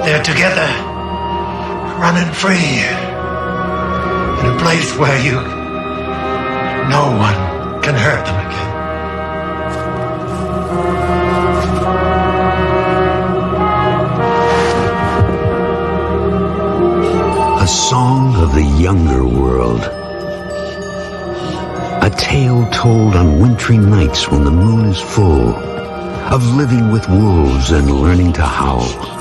They're together, running free, in a place where no one can hurt them again. A song of the younger world. A tale told on wintry nights when the moon is full, of living with wolves and learning to howl.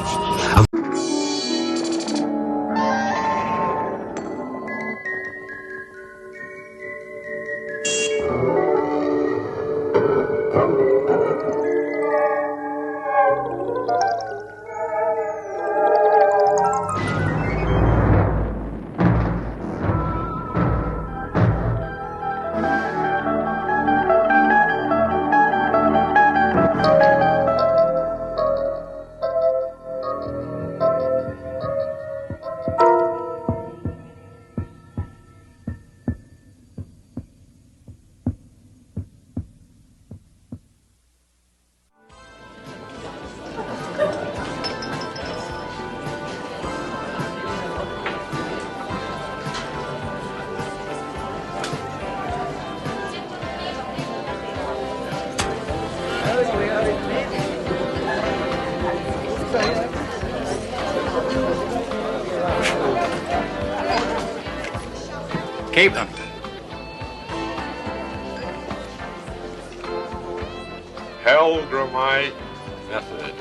Keep them. Helgramite method.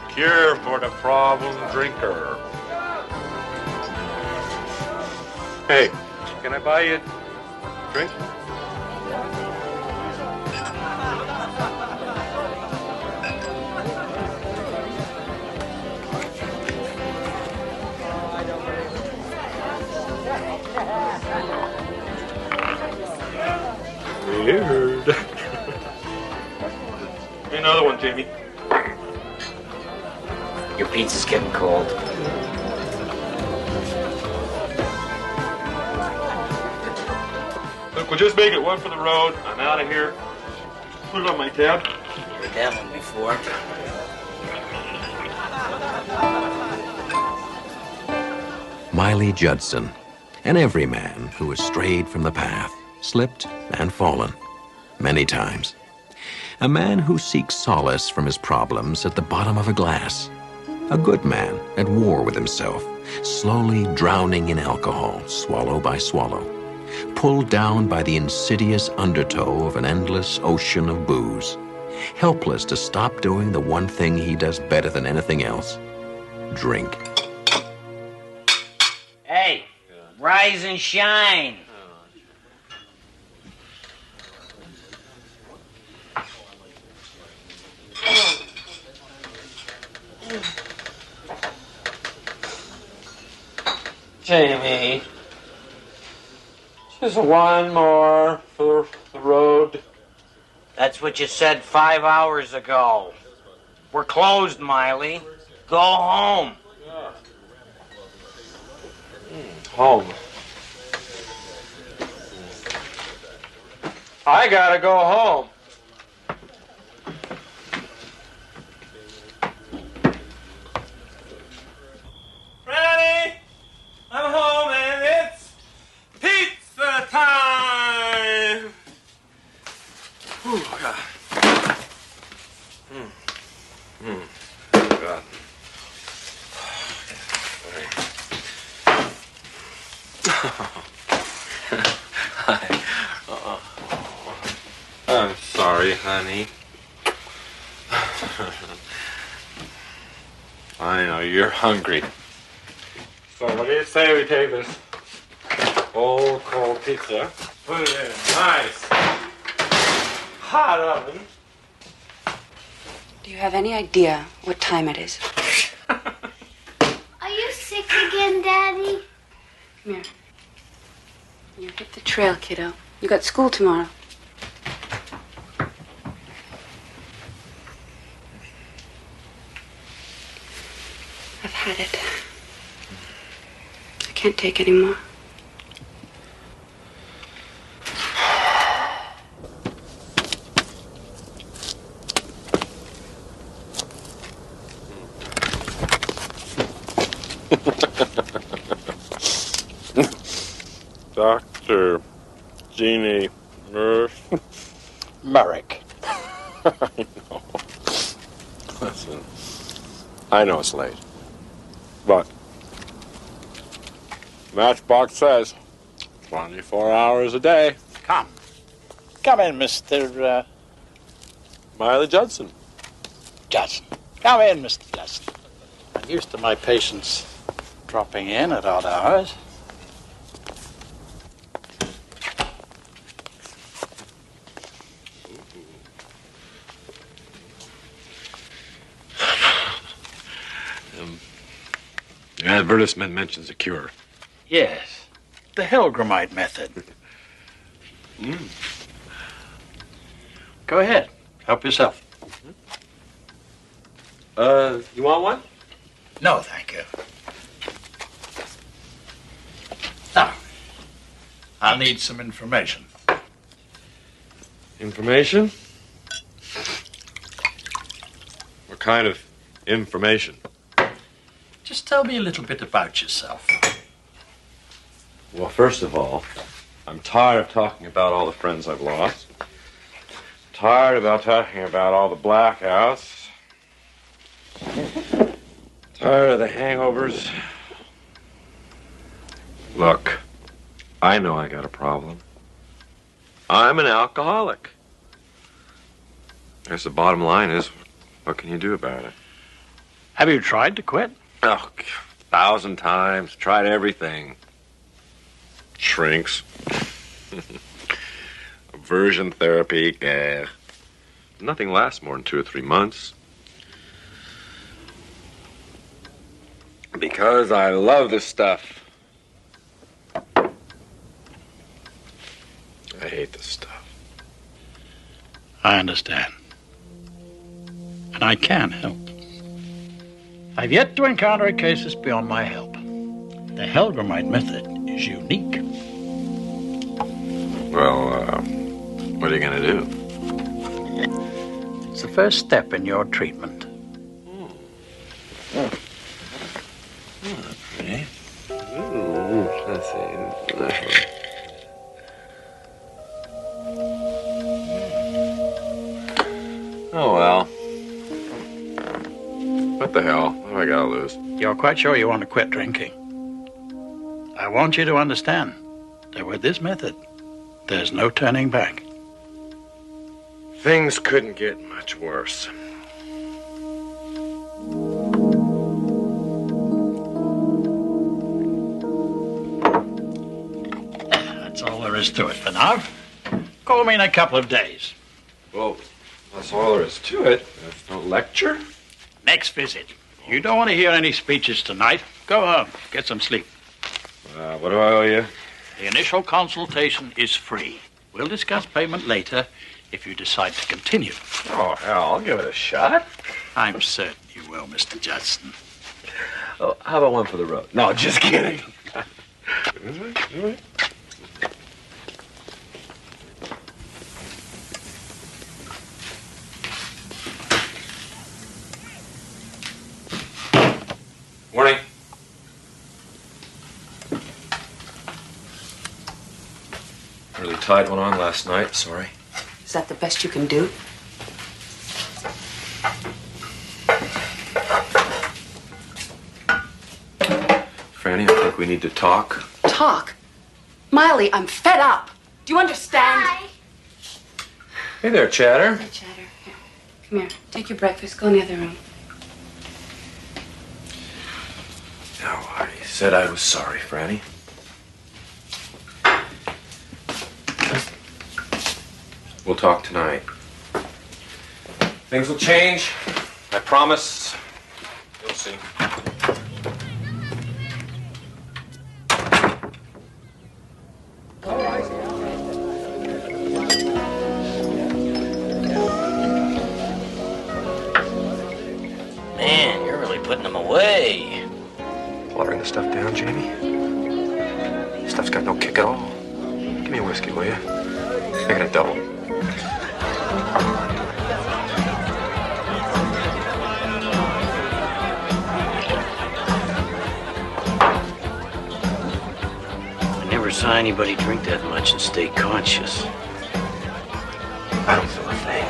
Cure for the problem drinker. Hey, can I buy you a drink? Weird. Another one, Jamie. Your pizza's getting cold. Look, we'll just make it one for the road. I'm out of here. Put it on my tab. You're that one before. Miley Judson, an everyman who has strayed from the path, slipped and fallen many times. A man who seeks solace from his problems at the bottom of a glass. A good man at war with himself, slowly drowning in alcohol, swallow by swallow, pulled down by the insidious undertow of an endless ocean of booze, helpless to stop doing the one thing he does better than anything else: drink. Hey, rise and shine. Jamie, just one more for the road. That's what you said 5 hours ago. We're closed, Miley. Go home. Home. I gotta go home. Ready? I'm home and it's pizza time. Whew, God. God. Hi. I'm sorry, honey. I know you're hungry. So what do you say we take this old cold pizza, put it in a nice hot oven. Do you have any idea what time it is? Are you sick again, Daddy? Come here. You hit the trail, kiddo. You got school tomorrow. I've had it. I can't take any more. Dr. Jeannie Merrick. I know. Listen, I know it's late, but Matchbox says 24 hours a day. Come. Come in, Mr. Miley Judson. Judson. Come in, Mr. Judson. I'm used to my patients dropping in at odd hours. The advertisement mentions a cure. Yes. The Helgramite method. Go ahead. Help yourself. You want one? No, thank you. Now, I'll need some information. Information? What kind of information? Just tell me a little bit about yourself. Well, first of all, I'm tired of talking about all the friends I've lost. Tired about talking about all the blackouts. Tired of the hangovers. Look, I know I got a problem. I'm an alcoholic. I guess the bottom line is, what can you do about it? Have you tried to quit? Oh, 1,000 times. Tried everything. Shrinks. Aversion therapy. Nothing lasts more than 2 or 3 months. Because I love this stuff. I hate this stuff. I understand. And I can help. I've yet to encounter a case that's beyond my help. The Helgramite method is unique. Well, what are you going to do? It's the first step in your treatment. Pretty. Ooh, let's see. Oh, well. What the hell? What do I gotta lose? You're quite sure you want to quit drinking? I want you to understand that with this method, there's no turning back. Things couldn't get much worse. That's all there is to it for now. Call me in a couple of days. Well, that's all there is to it. There's no lecture. Next visit. You don't want to hear any speeches tonight. Go home. Get some sleep. What do I owe you? The initial consultation is free. We'll discuss payment later if you decide to continue. Oh, hell, I'll give it a shot. I'm certain you will, Mr. Judson. Oh, how about one for the road? No, just kidding. Morning. Really tied one on last night, sorry. Is that the best you can do? Franny, I think we need to talk. Talk? Miley, I'm fed up. Do you understand? Hi. Hey there, Chatter. Hey, Chatter. Here. Come here. Take your breakfast. Go in the other room. No, I said I was sorry, Franny. We'll talk tonight. Things will change. I promise. You'll see. Man, you're really putting them away. Watering the stuff down, Jamie? This stuff's got no kick at all. Give me a whiskey, will you? Make it a double. I never saw anybody drink that much and stay conscious. I don't feel a thing.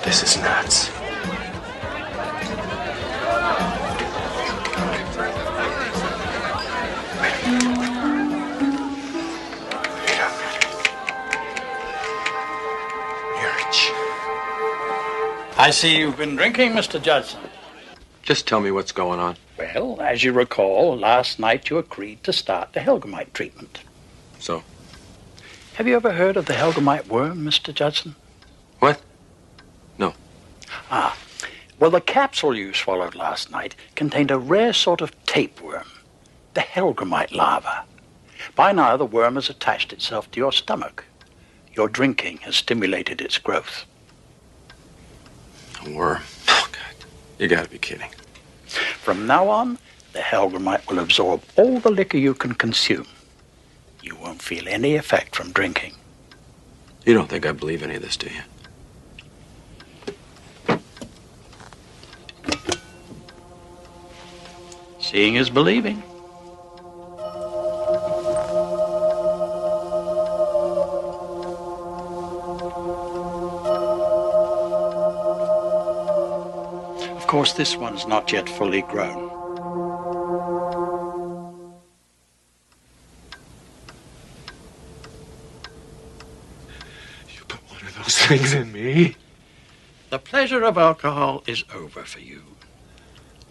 This is nuts. I see you've been drinking, Mr. Judson. Just tell me what's going on. Well, as you recall, last night you agreed to start the Helgramite treatment. So? Have you ever heard of the Helgramite worm, Mr. Judson? What? No. Ah. Well, the capsule you swallowed last night contained a rare sort of tapeworm, the Helgramite larva. By now, the worm has attached itself to your stomach. Your drinking has stimulated its growth. A worm? Oh, God. You gotta be kidding. From now on, the Helgramite will absorb all the liquor you can consume. You won't feel any effect from drinking. You don't think I believe any of this, do you? Seeing is believing. Of course, this one's not yet fully grown. those things in me. The pleasure of alcohol is over for you.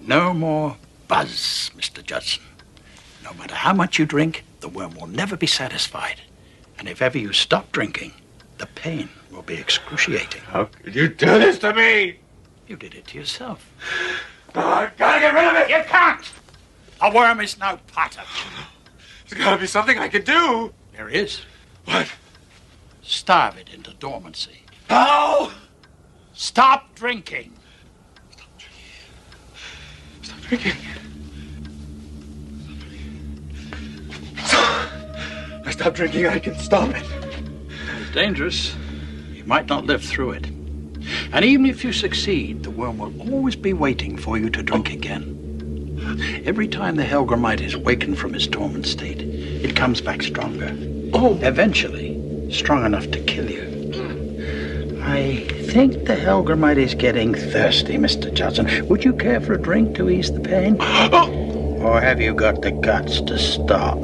No more buzz, Mr. Judson. No matter how much you drink, the worm will never be satisfied. And if ever you stop drinking, the pain will be excruciating. How could you do this to me? You did it to yourself. No, I've got to get rid of it. You can't! A worm is no part of you. There's got to be something I can do. There is. What? Starve it into dormancy. How? Stop drinking. Stop drinking. I stop drinking, I can stop it. It's dangerous. You might not live through it. And even if you succeed, the worm will always be waiting for you to drink again. Every time the Helgramite is wakened from his dormant state, it comes back stronger. Eventually, strong enough to kill you. I think the Helgramite is getting thirsty, Mr. Judson. Would you care for a drink to ease the pain? Or have you got the guts to stop?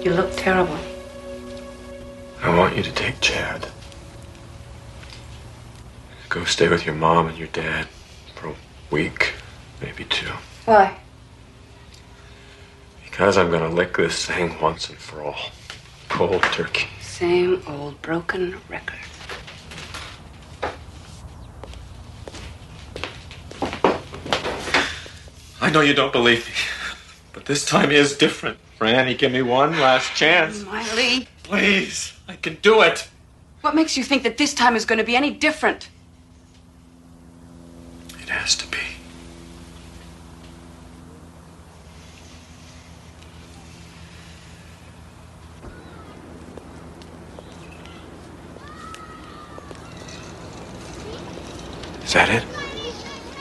You look terrible. I want you to take Chad. Go stay with your mom and your dad for a week, maybe 2. Why? Because I'm gonna lick this thing once and for all. Cold turkey. Same old broken record. I know you don't believe me, but this time is different. Franny, give me one last chance. Miley. Please, I can do it. What makes you think that this time is going to be any different? It has to be. Is that it?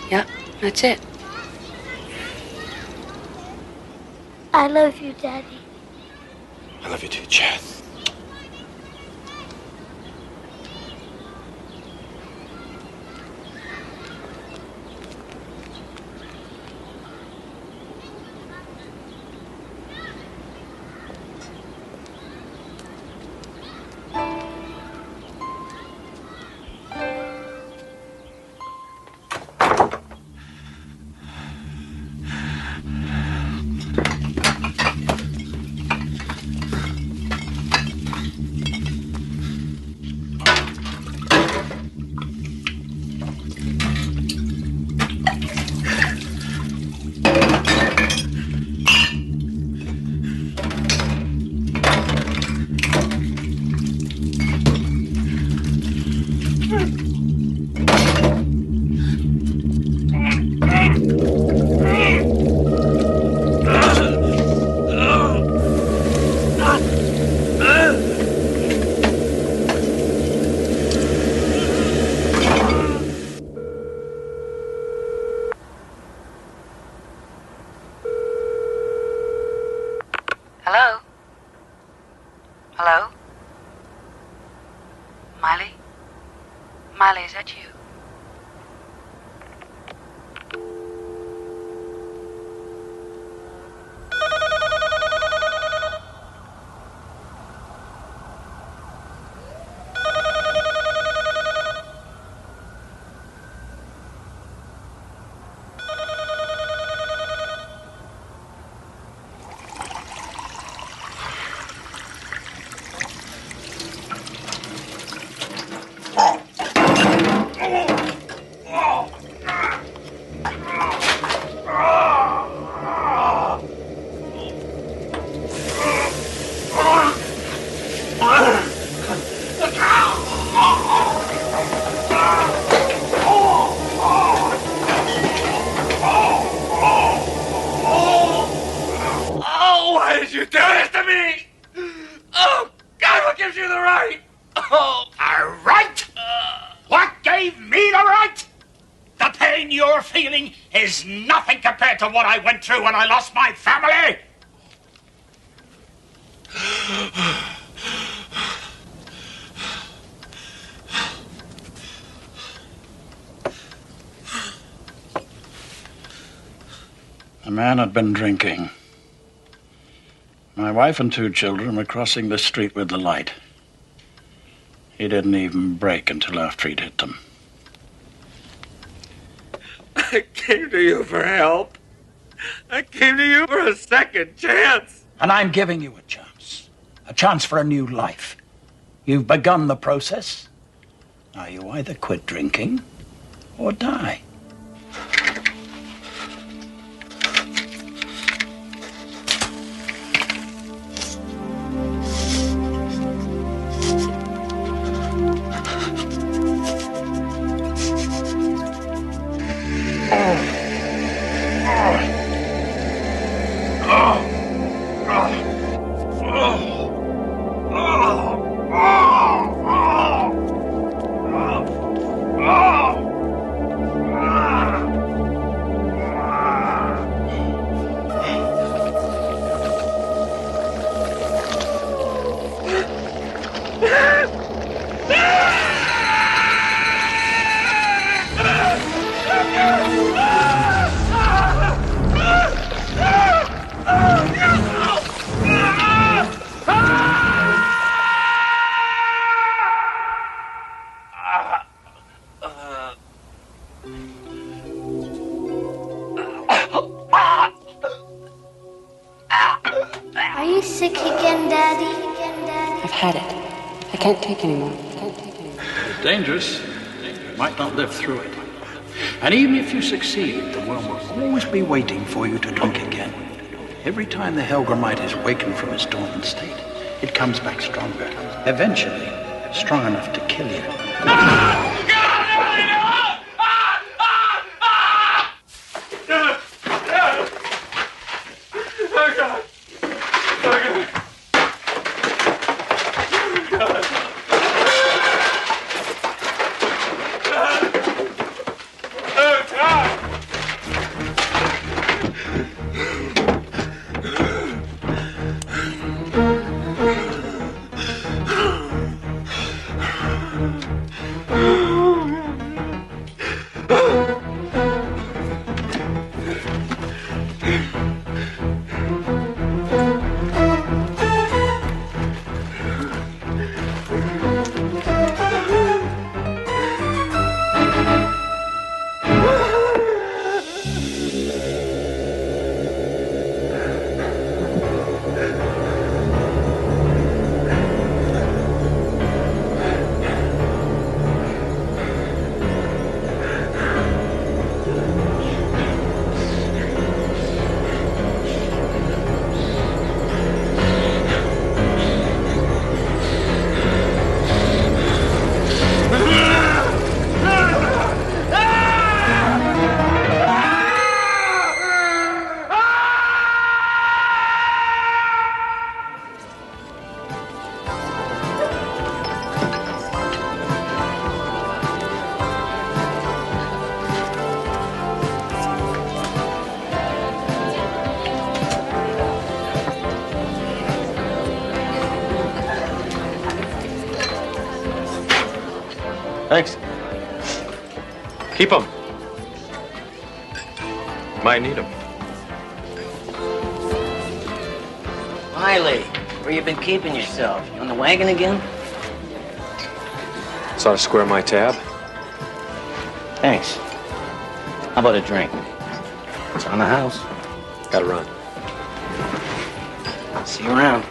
Yeah, that's it. I love you, Daddy. I love you too, Chad. Hello? Hello? Miley? Miley, is that you? Oh, why did you do this to me? Oh, God, what gives you the right? Oh, a right? What gave me the right? The pain you're feeling is nothing compared to what I went through when I lost my family. The man had been drinking. My wife and 2 children were crossing the street with the light. He didn't even brake until after he'd hit them. I came to you for help. I came to you for a second chance. And I'm giving you a chance. A chance for a new life. You've begun the process. Now you either quit drinking or die. Are you sick again, Daddy? I've had it. I can't take anymore. It's dangerous. You might not live through it. And even if you succeed, the worm will always be waiting for you to drink again. Every time the Helgramite is wakened from its dormant state, it comes back stronger. Eventually, strong enough to kill you. Thanks. Keep them. Might need them. Miley, where you been keeping yourself? You on the wagon again? Saw to square my tab. Thanks. How about a drink? It's on the house. Gotta run. See you around.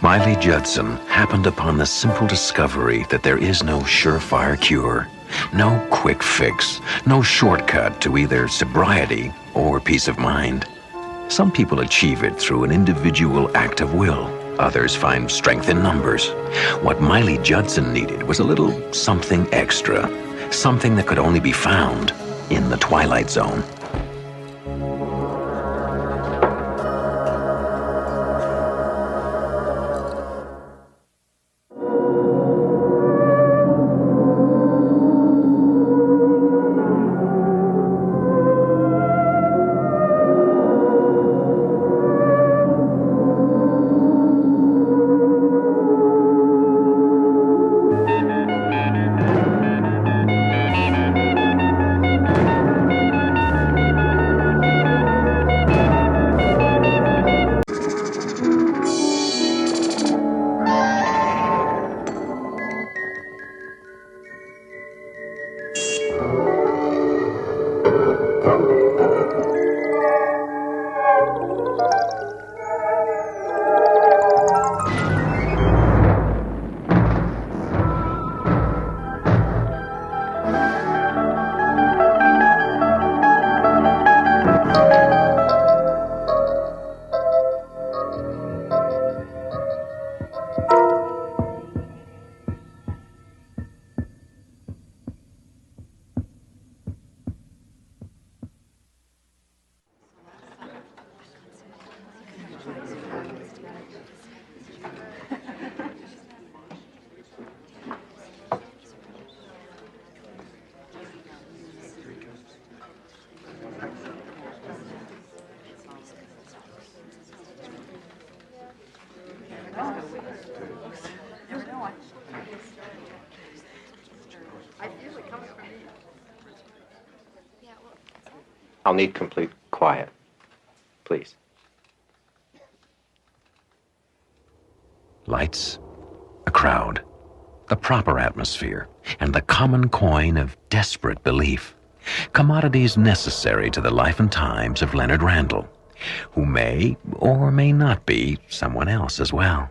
Miley Judson happened upon the simple discovery that there is no surefire cure, no quick fix, no shortcut to either sobriety or peace of mind. Some people achieve it through an individual act of will. Others find strength in numbers. What Miley Judson needed was a little something extra, something that could only be found in the Twilight Zone. I'll need complete quiet, please. Lights, a crowd, the proper atmosphere, and the common coin of desperate belief. Commodities necessary to the life and times of Leonard Randall, who may or may not be someone else as well.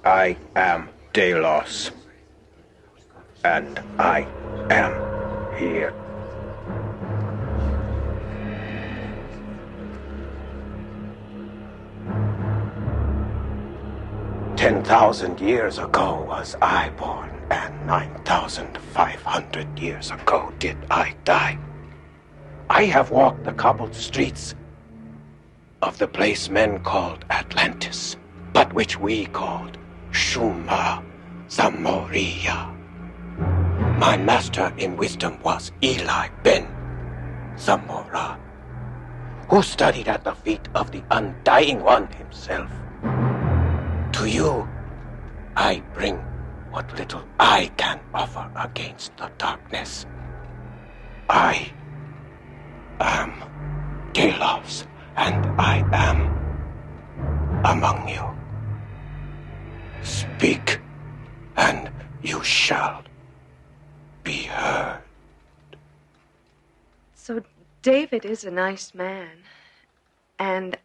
I am Delos, and I am here. "10,000 years ago was I born, and 9,500 years ago did I die. I have walked the cobbled streets of the place men called Atlantis, but which we called Shuma Zamoria. My master in wisdom was Eli Ben Zamora, who studied at the feet of the Undying One himself. To you, I bring what little I can offer against the darkness. I am Delos, and I am among you. Speak, and you shall be heard." So David is a nice man, and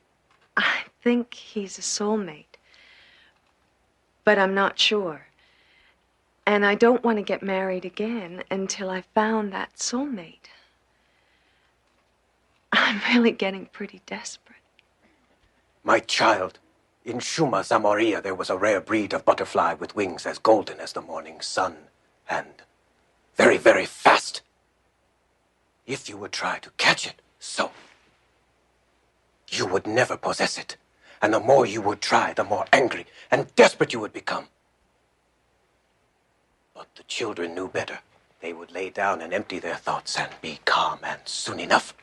I think he's a soulmate. But I'm not sure. And I don't want to get married again until I found that soulmate. I'm really getting pretty desperate. My child, in Shuma Zamoria there was a rare breed of butterfly with wings as golden as the morning sun, and very, very fast. If you would try to catch it, so, you would never possess it. And the more you would try, the more angry and desperate you would become. But the children knew better. They would lay down and empty their thoughts and be calm, and soon enough,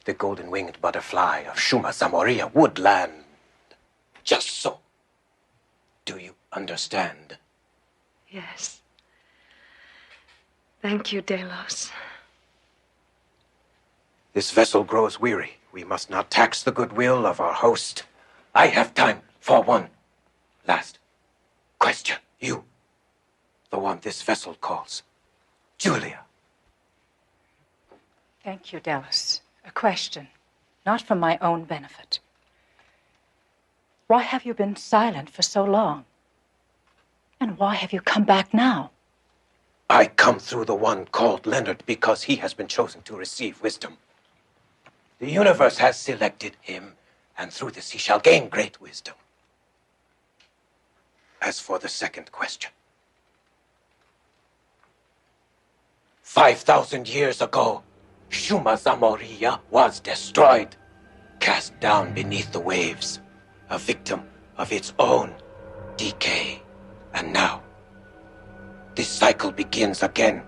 the golden-winged butterfly of Shuma Zamoria would land. Just so. Do you understand? Yes. Thank you, Delos. This vessel grows weary. We must not tax the goodwill of our host. I have time for one last question. You, the one this vessel calls Julia. Thank you, Delos. A question, not for my own benefit. Why have you been silent for so long? And why have you come back now? I come through the one called Leonard because he has been chosen to receive wisdom. The universe has selected him, and through this he shall gain great wisdom. As for the second question, 5,000 years ago, Shuma Zamoria was destroyed, cast down beneath the waves, a victim of its own decay. And now, this cycle begins again.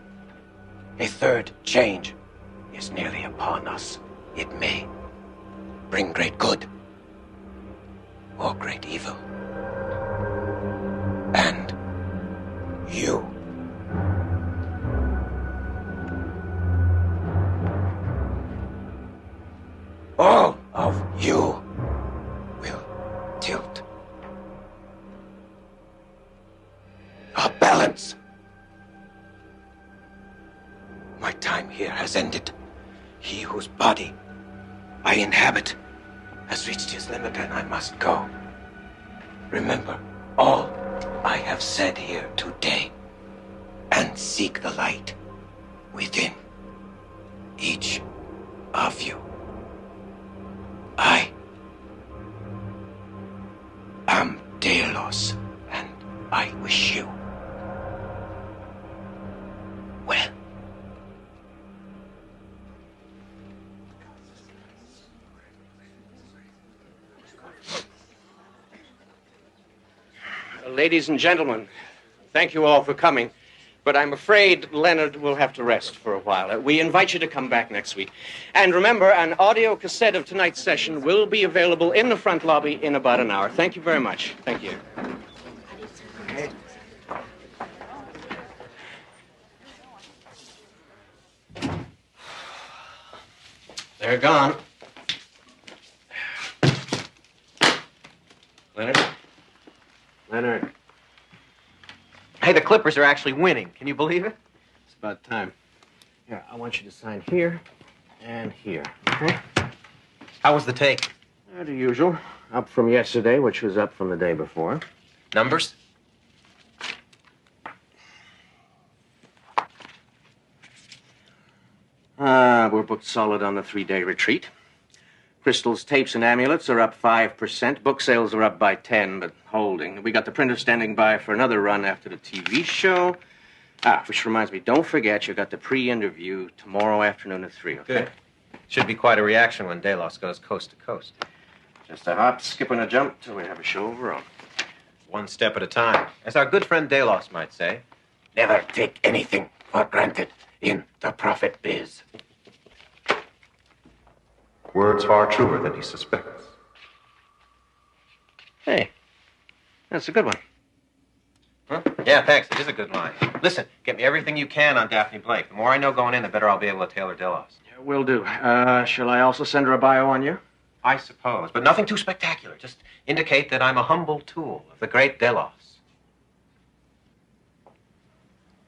A third change is nearly upon us. It may bring great good or great evil. And you, all of you, will tilt a balance. My time here has ended. He whose body I inhabit has reached his limit, and I must go. Remember all I have said here today, and seek the light within each of you. I am Delos, and I wish you well. Ladies and gentlemen, thank you all for coming, but I'm afraid Leonard will have to rest for a while. We invite you to come back next week. And remember, an audio cassette of tonight's session will be available in the front lobby in about an hour. Thank you very much. Thank you. Okay. They're gone. Leonard? Leonard. Hey, the Clippers are actually winning. Can you believe it? It's about time. Here, I want you to sign here and here, okay? How was the take? The usual. Up from yesterday, which was up from the day before. Numbers? We're booked solid on the 3-day retreat. Crystals, tapes, and amulets are up 5%. Book sales are up by 10, but holding. We got the printer standing by for another run after the TV show. Which reminds me, don't forget you got the pre-interview tomorrow afternoon at 3, okay? Good. Should be quite a reaction when Delos goes coast to coast. Just a hop, skip, and a jump till we have a show of our own. One step at a time. As our good friend Delos might say. Never take anything for granted in the profit biz. Words far truer than he suspects. Hey, that's a good one. Huh? Yeah, thanks. It is a good line. Listen, get me everything you can on Daphne Blake. The more I know going in, the better I'll be able to tailor Delos. Yeah, will do. Shall I also send her a bio on you? I suppose, but nothing too spectacular. Just indicate that I'm a humble tool of the great Delos.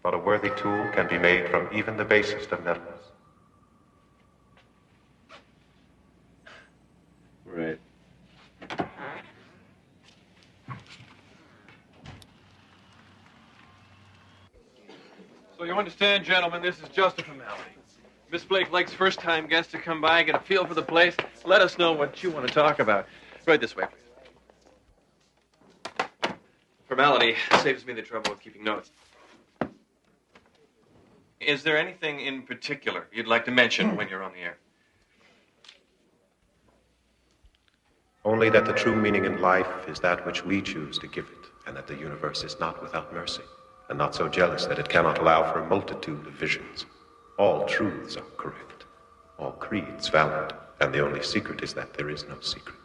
But a worthy tool can be made from even the basest of metals. Right. So you understand, gentlemen, this is just a formality. Miss Blake Lake's first-time guest to come by, get a feel for the place. Let us know what you want to talk about. Right this way, please. Formality saves me the trouble of keeping notes. Is there anything in particular you'd like to mention when you're on the air? Only that the true meaning in life is that which we choose to give it, and that the universe is not without mercy, and not so jealous that it cannot allow for a multitude of visions. All truths are correct, all creeds valid, and the only secret is that there is no secret.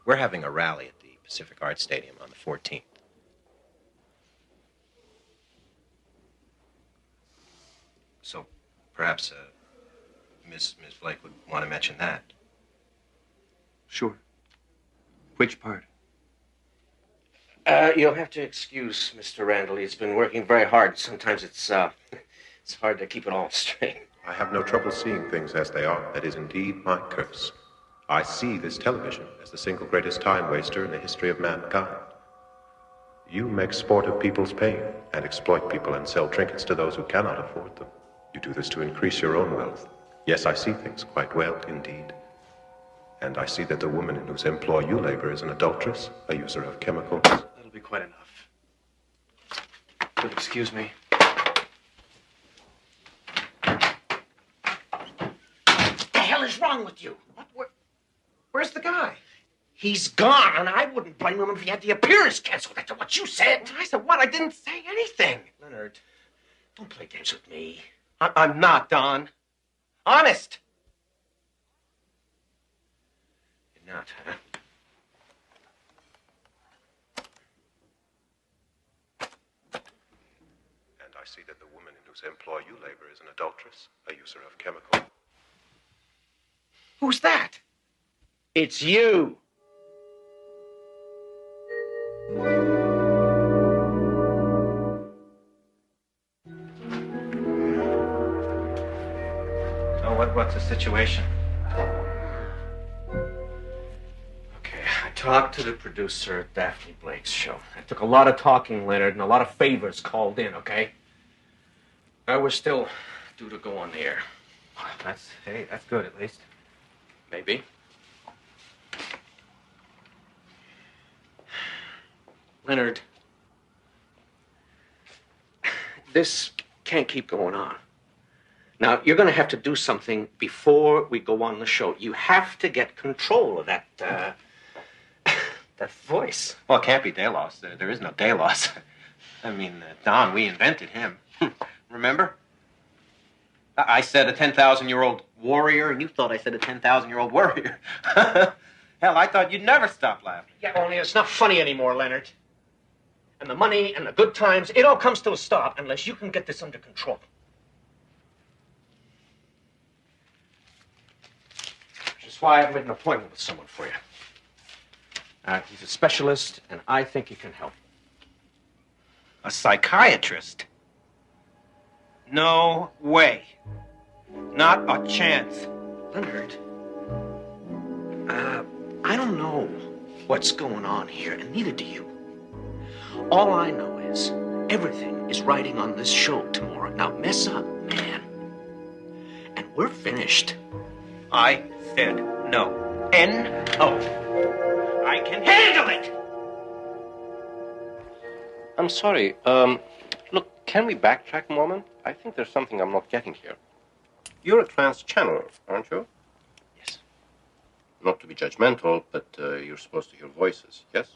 We're having a rally at the Pacific Arts Stadium on the 14th. So perhaps Miss Blake would want to mention that. Sure. Which part? You'll have to excuse Mr. Randall. He's been working very hard. Sometimes it's hard to keep it all straight. I have no trouble seeing things as they are. That is indeed my curse. I see this television as the single greatest time waster in the history of mankind. You make sport of people's pain and exploit people and sell trinkets to those who cannot afford them. You do this to increase your own wealth. Yes, I see things quite well indeed. And I see that the woman in whose employ you labor is an adulteress, a user of chemicals. That'll be quite enough. But excuse me. What the hell is wrong with you? Where's the guy? He's gone, and I wouldn't blame him if he had the appearance canceled after what you said. I said what? I didn't say anything. Leonard, don't play games with me. I'm not, Don. Honest. You're not, huh? And I see that the woman in whose employ you labor is an adulteress, a user of chemicals. Who's that? It's you. So what's the situation? Okay, I talked to the producer at Daphne Blake's show. It took a lot of talking, Leonard, and a lot of favors called in, okay? We're still due to go on the air. Hey, that's good at least. Maybe. Leonard, this can't keep going on. Now, you're going to have to do something before we go on the show. You have to get control of that, that voice. Well, it can't be Delos. There is no Delos. I mean, Don, we invented him. Remember? I said a 10,000-year-old warrior, and you thought I said a 10,000-year-old warrior. Hell, I thought you'd never stop laughing. Yeah, only it's not funny anymore, Leonard. And the money and the good times, it all comes to a stop unless you can get this under control. Which is why I've made an appointment with someone for you. He's a specialist, and I think he can help. A psychiatrist? No way. Not a chance. Leonard, I don't know what's going on here, and neither do you. All I know is everything is riding on this show tomorrow. Now, mess up, man. And we're finished. I said no. N-O. I can handle it! I'm sorry. Look, can we backtrack a moment? I think there's something I'm not getting here. You're a trance channeler, aren't you? Yes. Not to be judgmental, but you're supposed to hear voices, yes?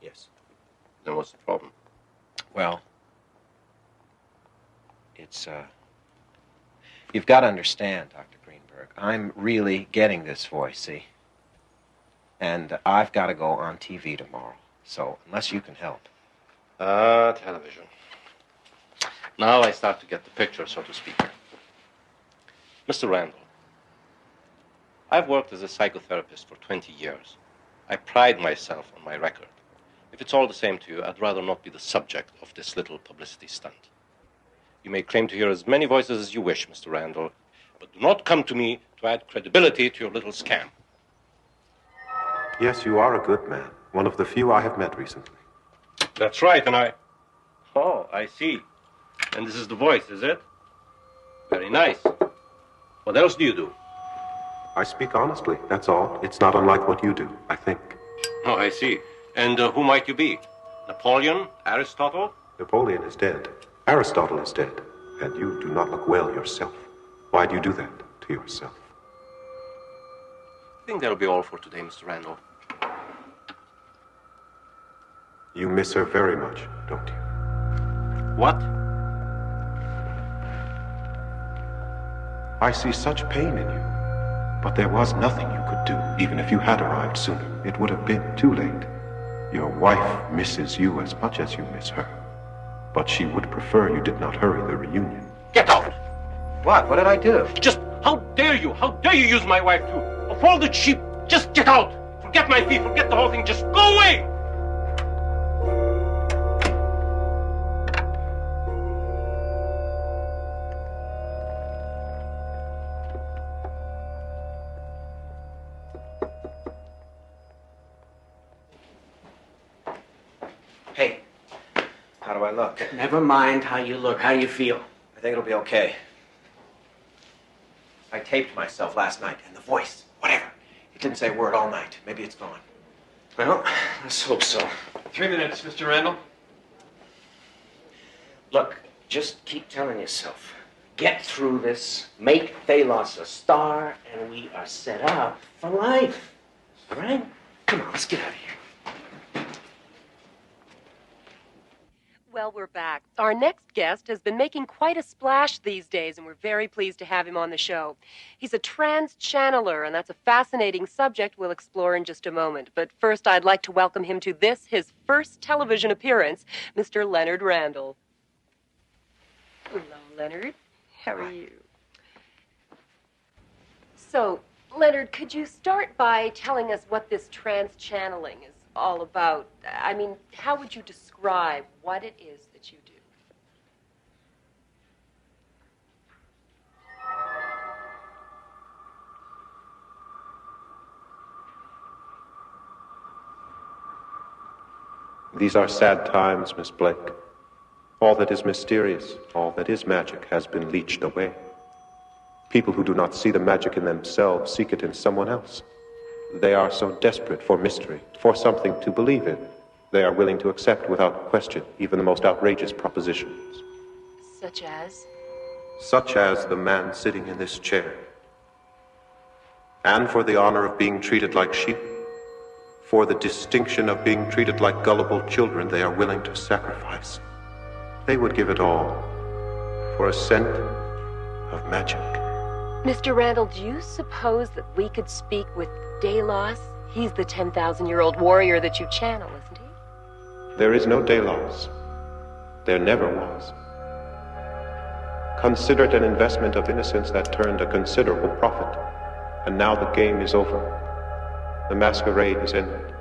Yes. Then what's the problem? Well, it's, you've got to understand, Dr. Greenberg, I'm really getting this voice, see? And I've got to go on TV tomorrow. So, unless you can help. Television. Now I start to get the picture, so to speak. Mr. Randall, I've worked as a psychotherapist for 20 years. I pride myself on my record. If it's all the same to you, I'd rather not be the subject of this little publicity stunt. You may claim to hear as many voices as you wish, Mr. Randall, but do not come to me to add credibility to your little scam. Yes, you are a good man. One of the few I have met recently. That's right, and I... Oh, I see. And this is the voice, is it? Very nice. What else do you do? I speak honestly, that's all. It's not unlike what you do, I think. Oh, I see. And who might you be? Napoleon? Aristotle? Napoleon is dead. Aristotle is dead. And you do not look well yourself. Why do you do that to yourself? I think that'll be all for today, Mr. Randall. You miss her very much, don't you? What? I see such pain in you. But there was nothing you could do, even if you had arrived sooner. It would have been too late. Your wife misses you as much as you miss her. But she would prefer you did not hurry the reunion. Get out! What? What did I do? Just, how dare you? How dare you use my wife too? Of all the sheep, just get out! Forget my fee, forget the whole thing, just go away! Hey, how do I look? Never mind how you look. How do you feel? I think it'll be okay. I taped myself last night, and the voice, whatever. It didn't say a word all night. Maybe it's gone. Well, let's hope so. 3 minutes, Mr. Randall. Look, just keep telling yourself, get through this, make Thalos a star, and we are set up for life. All right? Come on, let's get out of here. Well, we're back. Our next guest has been making quite a splash these days, and we're very pleased to have him on the show. He's a trans channeler, and that's a fascinating subject we'll explore in just a moment. But first, I'd like to welcome him to this, his first television appearance, Mr. Leonard Randall. Hello, Leonard. How are you? So, Leonard, could you start by telling us what this trans channeling is all about? I mean, how would you describe what it is that you do? These are sad times, Miss Blake. All that is mysterious, all that is magic, has been leached away. People who do not see the magic in themselves seek it in someone else. They are so desperate for mystery, for something to believe in. They are willing to accept without question even the most outrageous propositions. Such as? Such as the man sitting in this chair. And for the honor of being treated like sheep, for the distinction of being treated like gullible children, they are willing to sacrifice. They would give it all for a scent of magic. Mr. Randall, do you suppose that we could speak with Delos? He's the 10,000-year-old warrior that you channel, isn't he? There is no Delos. There never was. Consider it an investment of innocence that turned a considerable profit. And now the game is over. The masquerade is ended.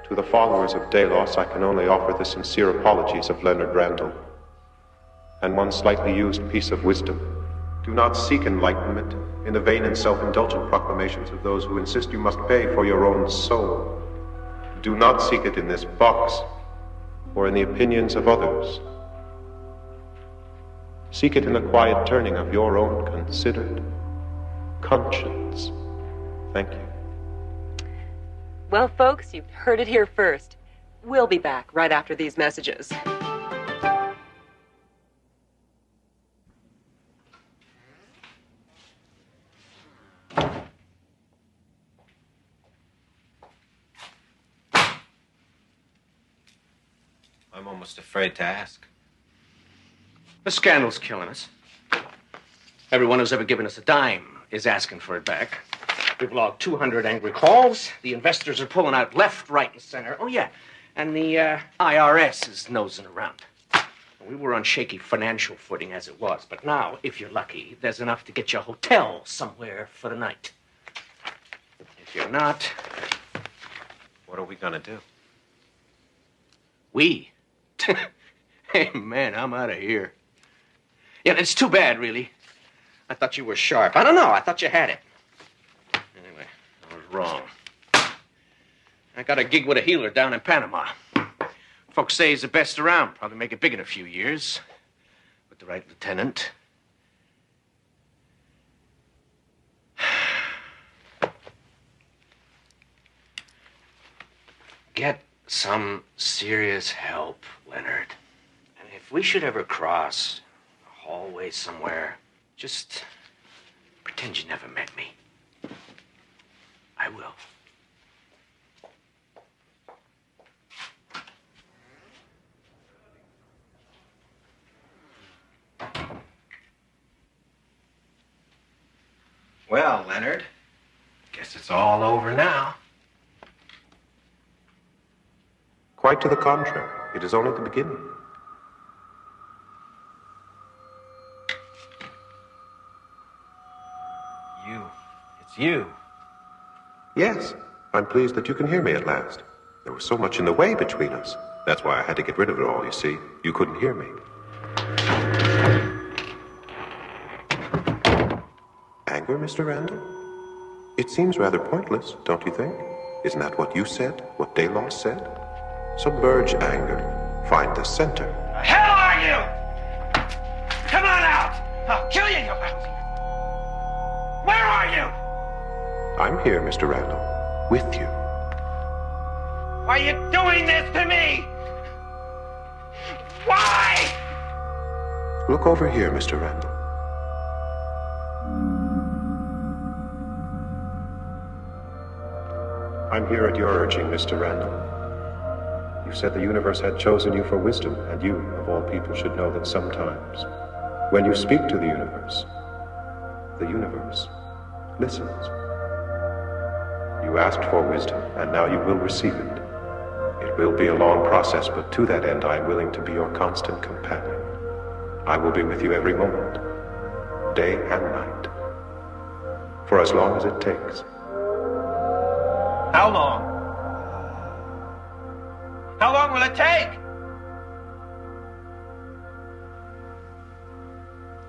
To the followers of Delos, I can only offer the sincere apologies of Leonard Randall. And one slightly used piece of wisdom. Do not seek enlightenment in the vain and self-indulgent proclamations of those who insist you must pay for your own soul. Do not seek it in this box or in the opinions of others. Seek it in the quiet turning of your own considered conscience. Thank you. Well, folks, you've heard it here first. We'll be back right after these messages. I'm almost afraid to ask. The scandal's killing us. Everyone who's ever given us a dime is asking for it back. We've logged 200 angry calls. The investors are pulling out left, right, and center. Oh, yeah. And the IRS is nosing around. We were on shaky financial footing as it was. But now, if you're lucky, there's enough to get you a hotel somewhere for the night. If you're not... What are we gonna do? We? Hey, man, I'm out of here. Yeah, it's too bad, really. I thought you were sharp. I don't know. I thought you had it. Anyway, I was wrong. I got a gig with a healer down in Panama. Folks say he's the best around. Probably make it big in a few years. With the right lieutenant. Get some serious help, Leonard. And if we should ever cross a hallway somewhere, just pretend you never met me. I will. Well, Leonard, guess it's all over now. Quite to the contrary. It is only the beginning. It's you. Yes, I'm pleased that you can hear me at last. There was so much in the way between us. That's why I had to get rid of it all, you see. You couldn't hear me. Anger, Mr. Randall? It seems rather pointless, don't you think? Isn't that what you said? What Delos said? Submerge anger. Find the center. The hell are you? Come on out! I'll kill you, you bastard! Where are you? I'm here, Mr. Randall. With you. Why are you doing this to me? Why? Look over here, Mr. Randall. I'm here at your urging, Mr. Randall. You said the universe had chosen you for wisdom, and you, of all people, should know that sometimes, when you speak to the universe listens. You asked for wisdom, and now you will receive it. It will be a long process, but to that end, I am willing to be your constant companion. I will be with you every moment, day and night, for as long as it takes. How long? How long will it take?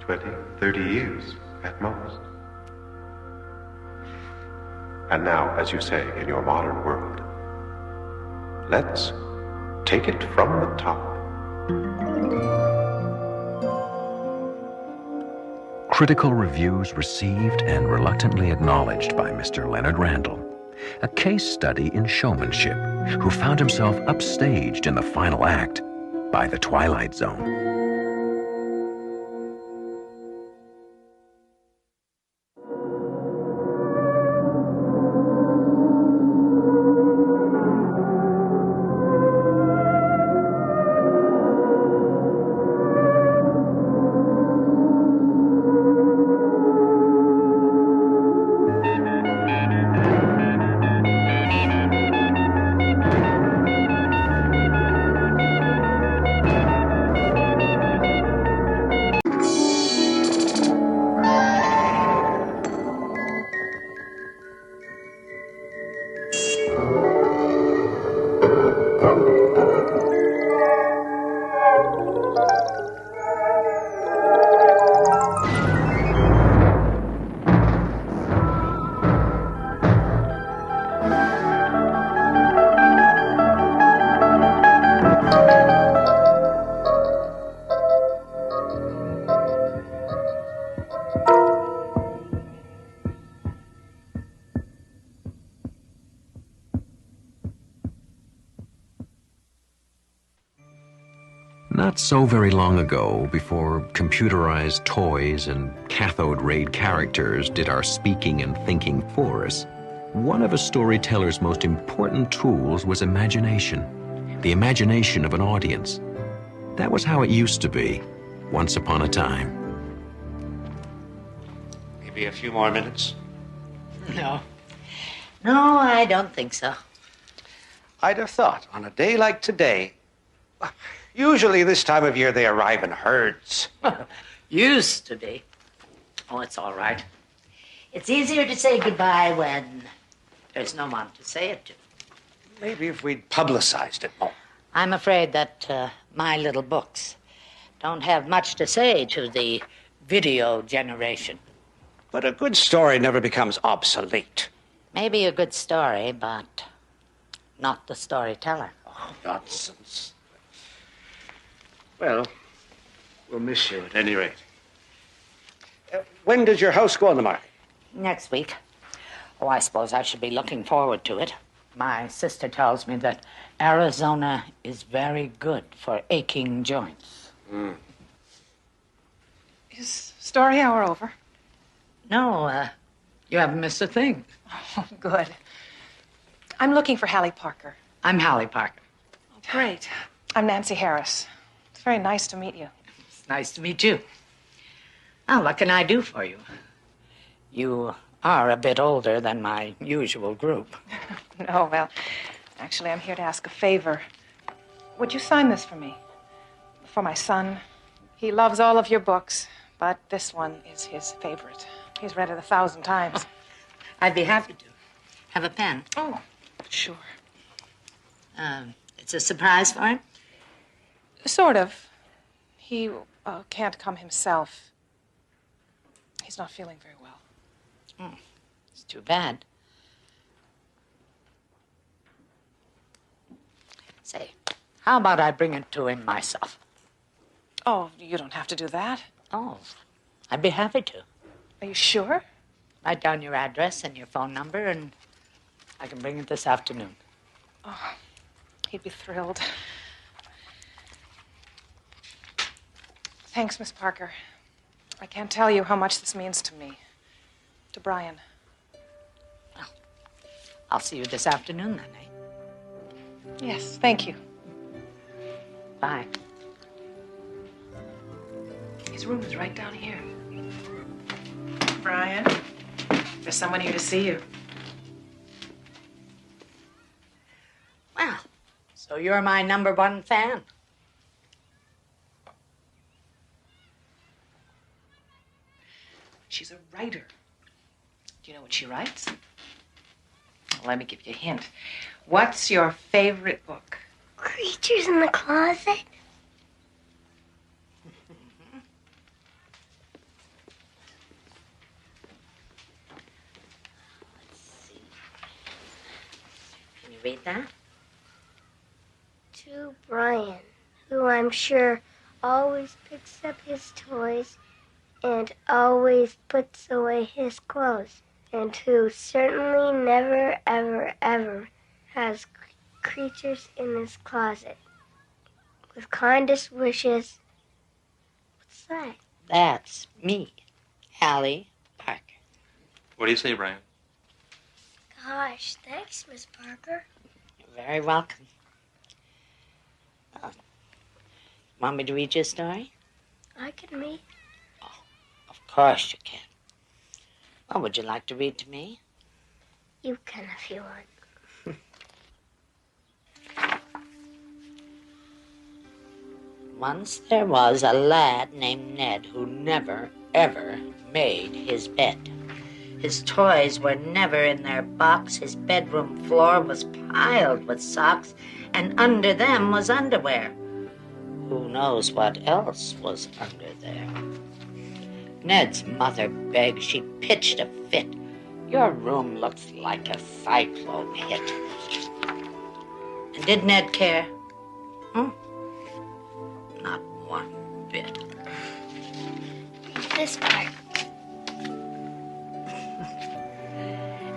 20, 30 years at most. And now, as you say, in your modern world, let's take it from the top. Critical reviews received and reluctantly acknowledged by Mr. Leonard Randall. a case study in showmanship, who found himself upstaged in the final act by the Twilight Zone. Not so very long ago, before computerized toys and cathode rayed characters did our speaking and thinking for us, one of a storyteller's most important tools was imagination. The imagination of an audience. That was how it used to be, once upon a time. Maybe a few more minutes. No. No, I don't think so. I'd have thought, on a day like today, usually this time of year they arrive in herds. Used to be. Oh, it's all right. It's easier to say goodbye when there's no one to say it to. Maybe if we'd publicized it more. I'm afraid that my little books don't have much to say to the video generation. But a good story never becomes obsolete. Maybe a good story, but not the storyteller. Oh, nonsense. Well, we'll miss you at any rate. When does your house go on the market? Next week. Oh, I suppose I should be looking forward to it. My sister tells me that Arizona is very good for aching joints. Mm. Is story hour over? No, you haven't missed a thing. Oh, good. I'm looking for Hallie Parker. I'm Hallie Parker. Oh, great. I'm Nancy Harris. It's very nice to meet you. It's nice to meet you. Now, what can I do for you? You are a bit older than my usual group. No, well, actually, I'm here to ask a favor. Would you sign this for me? For my son. He loves all of your books, but this one is his favorite. He's read it 1,000 times. I'd be happy to. Have a pen? Oh, sure. It's a surprise for him? Sort of. He can't come himself. He's not feeling very well. Oh, it's too bad. Say, how about I bring it to him myself? Oh, you don't have to do that. Oh, I'd be happy to. Are you sure? Write down your address and your phone number, and I can bring it this afternoon. Oh, he'd be thrilled. Thanks, Miss Parker. I can't tell you how much this means to me. To Brian. Well, I'll see you this afternoon, then, eh? Yes, thank you. Bye. His room is right down here. Brian, there's someone here to see you. Well, so you're my #1 fan. She's a writer. Do you know what she writes? Well, let me give you a hint. What's your favorite book? Creatures in the Closet? Can you read that? To Brian, who I'm sure always picks up his toys and always puts away his clothes and who certainly never, ever, ever has creatures in his closet. With kindest wishes. What's that? That's me, Hallie Parker. What do you say, Brian? Gosh, thanks, Miss Parker. You're very welcome. Want me to read you a story? I can read. Of course you can. What would you like to read to me? You can if you want. Once there was a lad named Ned who never, ever made his bed. His toys were never in their box. His bedroom floor was piled with socks, and under them was underwear. Who knows what else was under there? Ned's mother begged. She pitched a fit. Your room looks like a cyclone hit. And did Ned care? Not one bit. This part.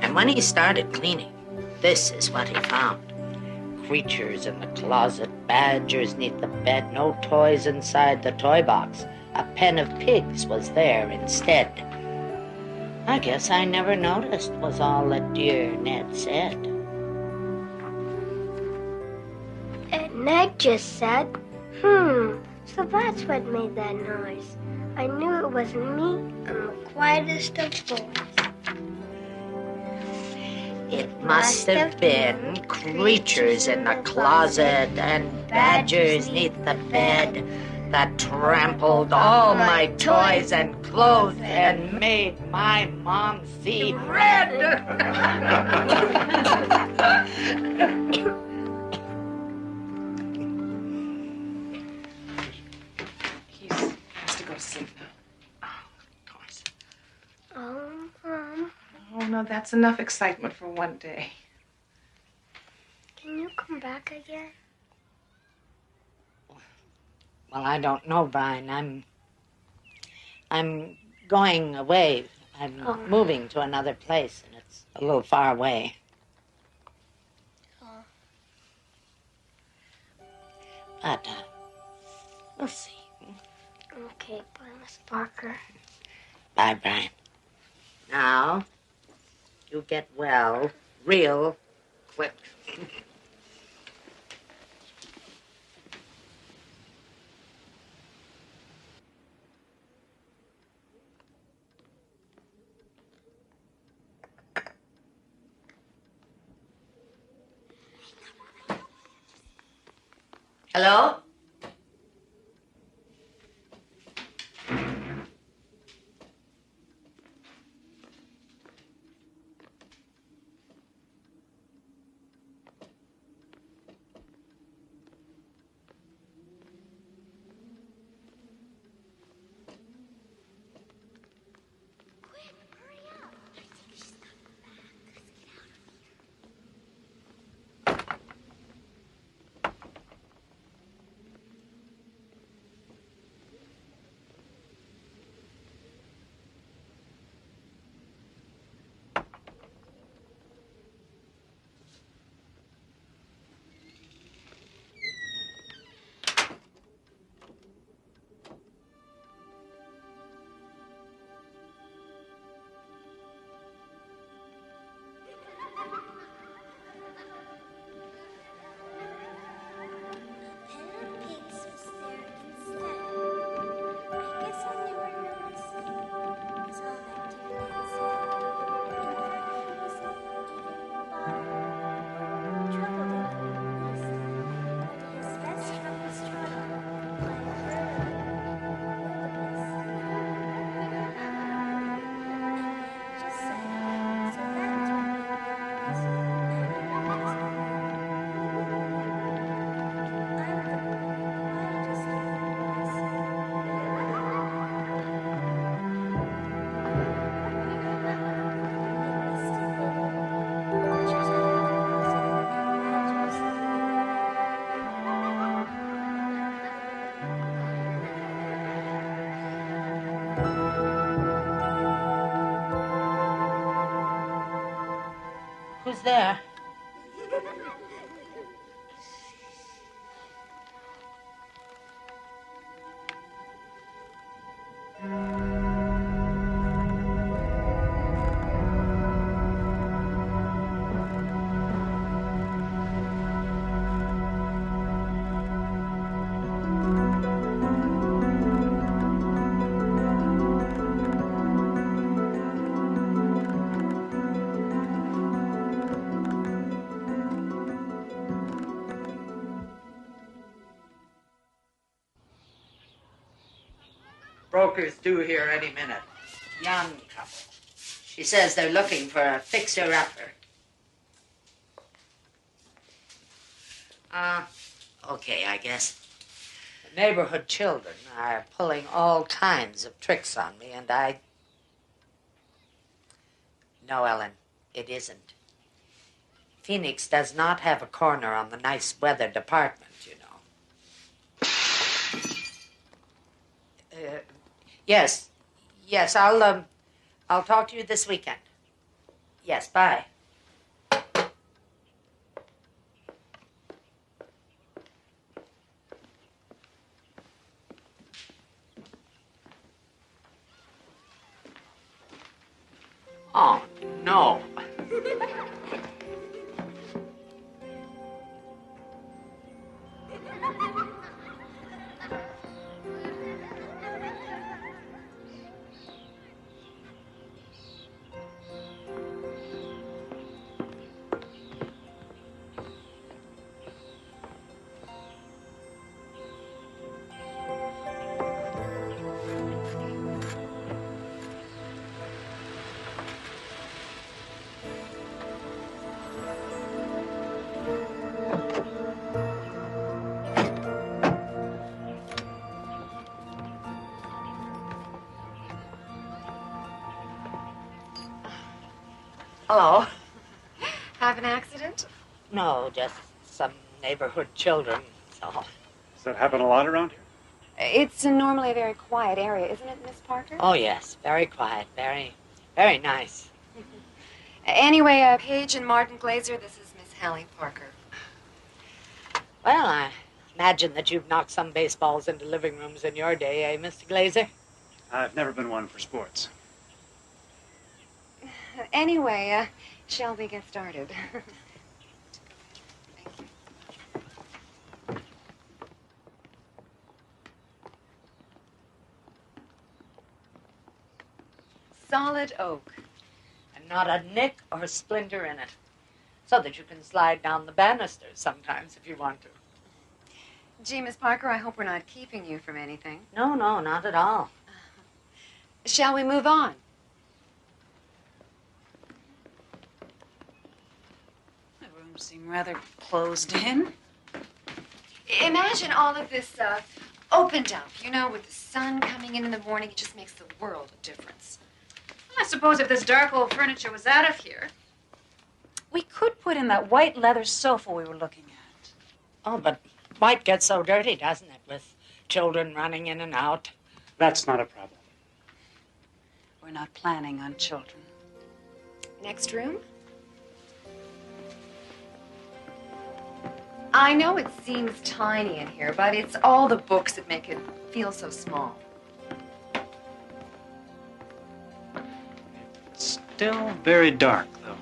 And when he started cleaning, this is what he found. Creatures in the closet, badgers neath the bed, no toys inside the toy box. A pen of pigs was there instead. I guess I never noticed, was all that dear Ned said. And Ned just said, so that's what made that noise. I knew it wasn't me. I'm the quietest of boys. It must have been creatures in the closet and badgers neath the bed that trampled all my toys and clothes and made my mom see red. He has to go to sleep now. Mom. Oh, no, that's enough excitement for one day. Can you come back again? Well, I don't know, Brian. I'm going away. I'm moving to another place, and it's a little far away. But we'll see. Okay, bye, Miss Parker. Bye, Brian. Now, you get well real quick. Hello? Broker's due here any minute. Young couple. She says they're looking for a fixer-upper. Okay, I guess. The neighborhood children are pulling all kinds of tricks on me, and I... No, Ellen, it isn't. Phoenix does not have a corner on the nice weather department, you know. Yes, I'll talk to you this weekend. Yes, bye. Oh, no. Hello. Have an accident? No, just some neighborhood children, so. Does that happen a lot around here? It's normally a very quiet area, isn't it, Miss Parker? Oh, yes. Very quiet. Very, very nice. Anyway, Paige and Martin Glazer, this is Miss Hallie Parker. Well, I imagine that you've knocked some baseballs into living rooms in your day, eh, Mr. Glazer? I've never been one for sports. Anyway, shall we get started? Solid oak. And not a nick or a splinter in it. So that you can slide down the banisters sometimes if you want to. Gee, Miss Parker, I hope we're not keeping you from anything. No, not at all. Shall we move on? The room seemed rather closed in. Imagine all of this opened up, you know, with the sun coming in the morning. It just makes the world a difference. I suppose if this dark old furniture was out of here, we could put in that white leather sofa we were looking at. Oh, but white gets so dirty, doesn't it, with children running in and out? That's not a problem. We're not planning on children. Next room? I know it seems tiny in here, but it's all the books that make it feel so small. Still very dark, though.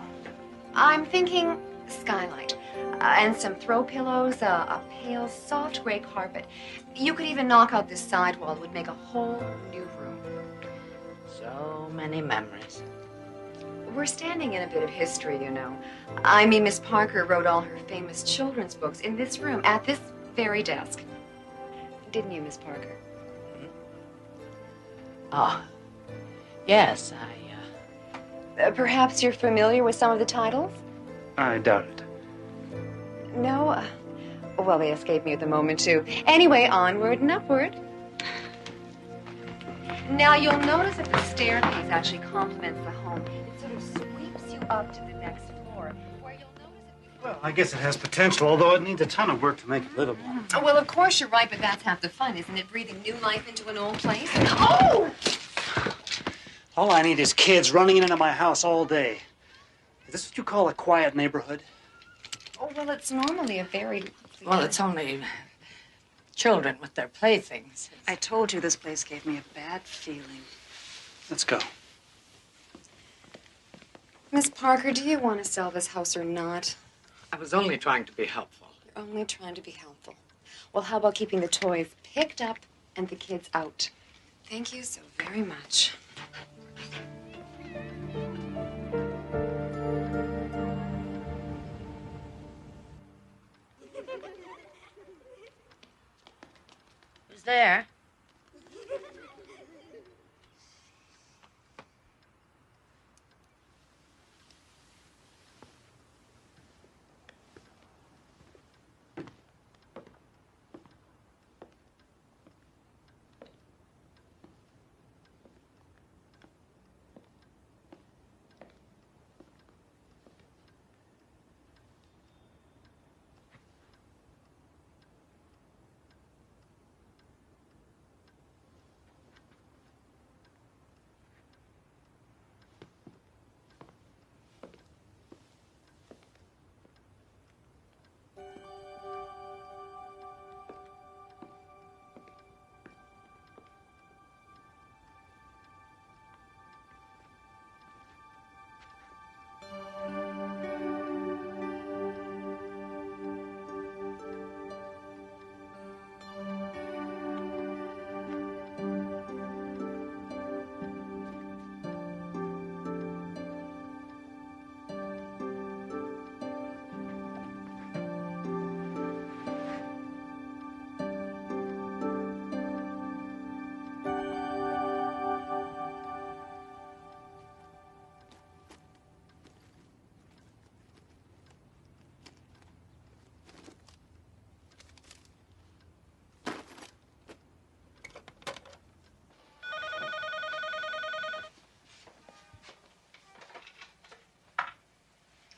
I'm thinking skylight. And some throw pillows, a pale, soft gray carpet. You could even knock out this side wall. It would make a whole new room. So many memories. We're standing in a bit of history, you know. I mean, Miss Parker wrote all her famous children's books in this room, at this very desk. Didn't you, Miss Parker? Oh, yes, Perhaps you're familiar with some of the titles? I doubt it. No? Well, they escaped me at the moment, too. Anyway, onward and upward. Now, you'll notice that the staircase actually complements the home. It sort of sweeps you up to the next floor, where you'll notice that Well, I guess it has potential, although it needs a ton of work to make it livable. Well, of course you're right, but that's half the fun, isn't it? Breathing new life into an old place. Oh! All I need is kids running into my house all day. Is this what you call a quiet neighborhood? Oh, well, it's normally a very... Well, it's only children with their playthings. I told you this place gave me a bad feeling. Let's go. Miss Parker, do you want to sell this house or not? I was only trying to be helpful. You're only trying to be helpful. Well, how about keeping the toys picked up and the kids out? Thank you so very much. Who's there?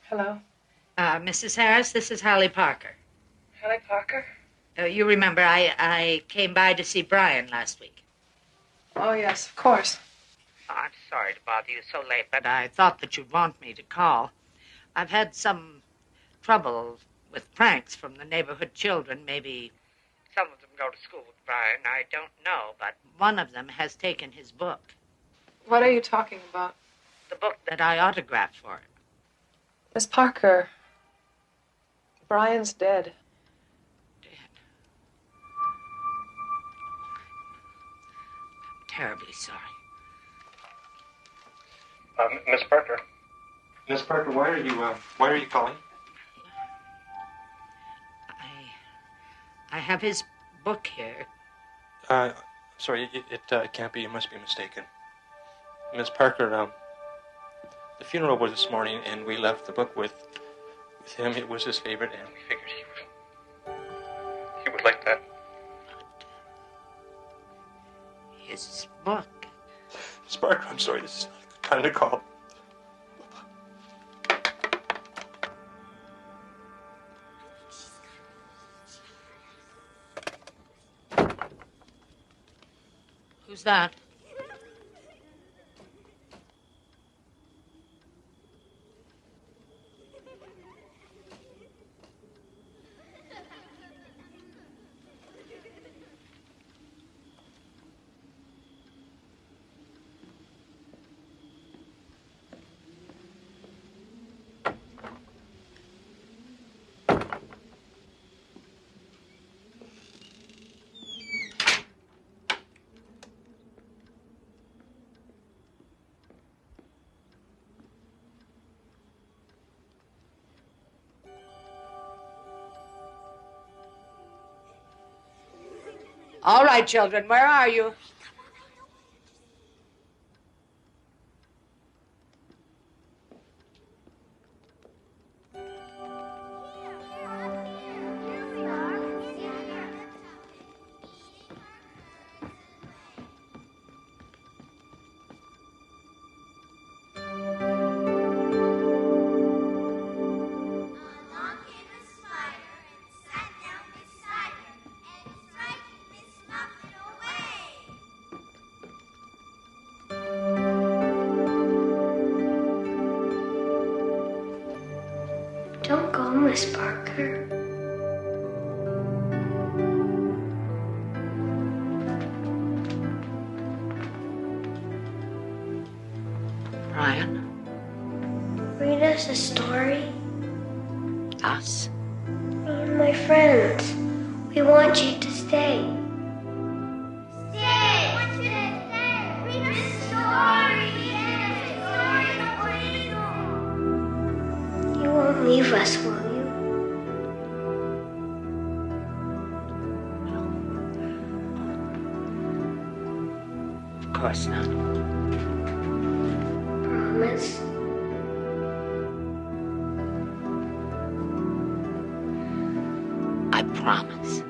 Hello? Mrs. Harris, this is Holly Parker. Hallie Parker? You remember I came by to see Brian last week. Oh, yes, of course. I'm sorry to bother you so late, but I thought that you'd want me to call. I've had some trouble with pranks from the neighborhood children. Maybe some of them go to school with Brian. I don't know, but one of them has taken his book. What are you talking about? The book that I autographed for him. Miss Parker, Brian's dead. Terribly sorry. Miss Parker. Miss Parker, why are you calling? I have his book here. Sorry, it can't be. You must be mistaken. Miss Parker, the funeral was this morning, and we left the book with him. It was his favorite, and we figured he would like that. His book? Miss Parker, I'm sorry. This is not a good kind of call. Who's that? All right, children, where are you? Miss Parker. Brian? Read us a story. Us? Me and my friends. We want you to stay. Stay! Read us a story! You won't leave us, will you? Of course not. Promise. I promise.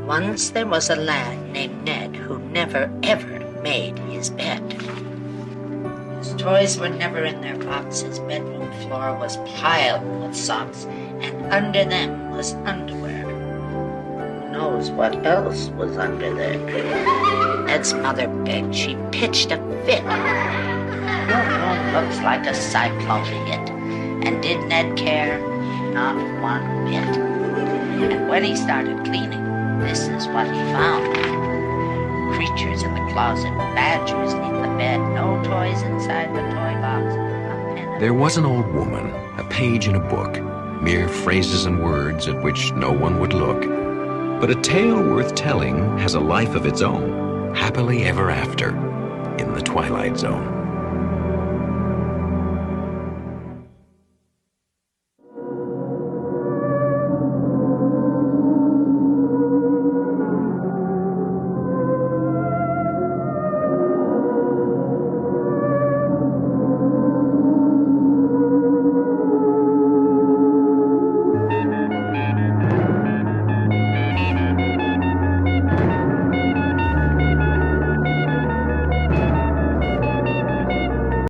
Once there was a lad named Ned who never, ever made his bed. His toys were never in their box. His bedroom floor was piled with socks, and under them was underwear. Who knows what else was under there? Ned's mother begged. She pitched a fit. Your room looks like a cyclone hit. And did Ned care? Not one bit. And when he started cleaning, this is what he found. Creatures in the closet, badgers neath the bed, no toys inside the toy box. There was an old woman, a page in a book, mere phrases and words at which no one would look. But a tale worth telling has a life of its own, happily ever after, in the Twilight Zone.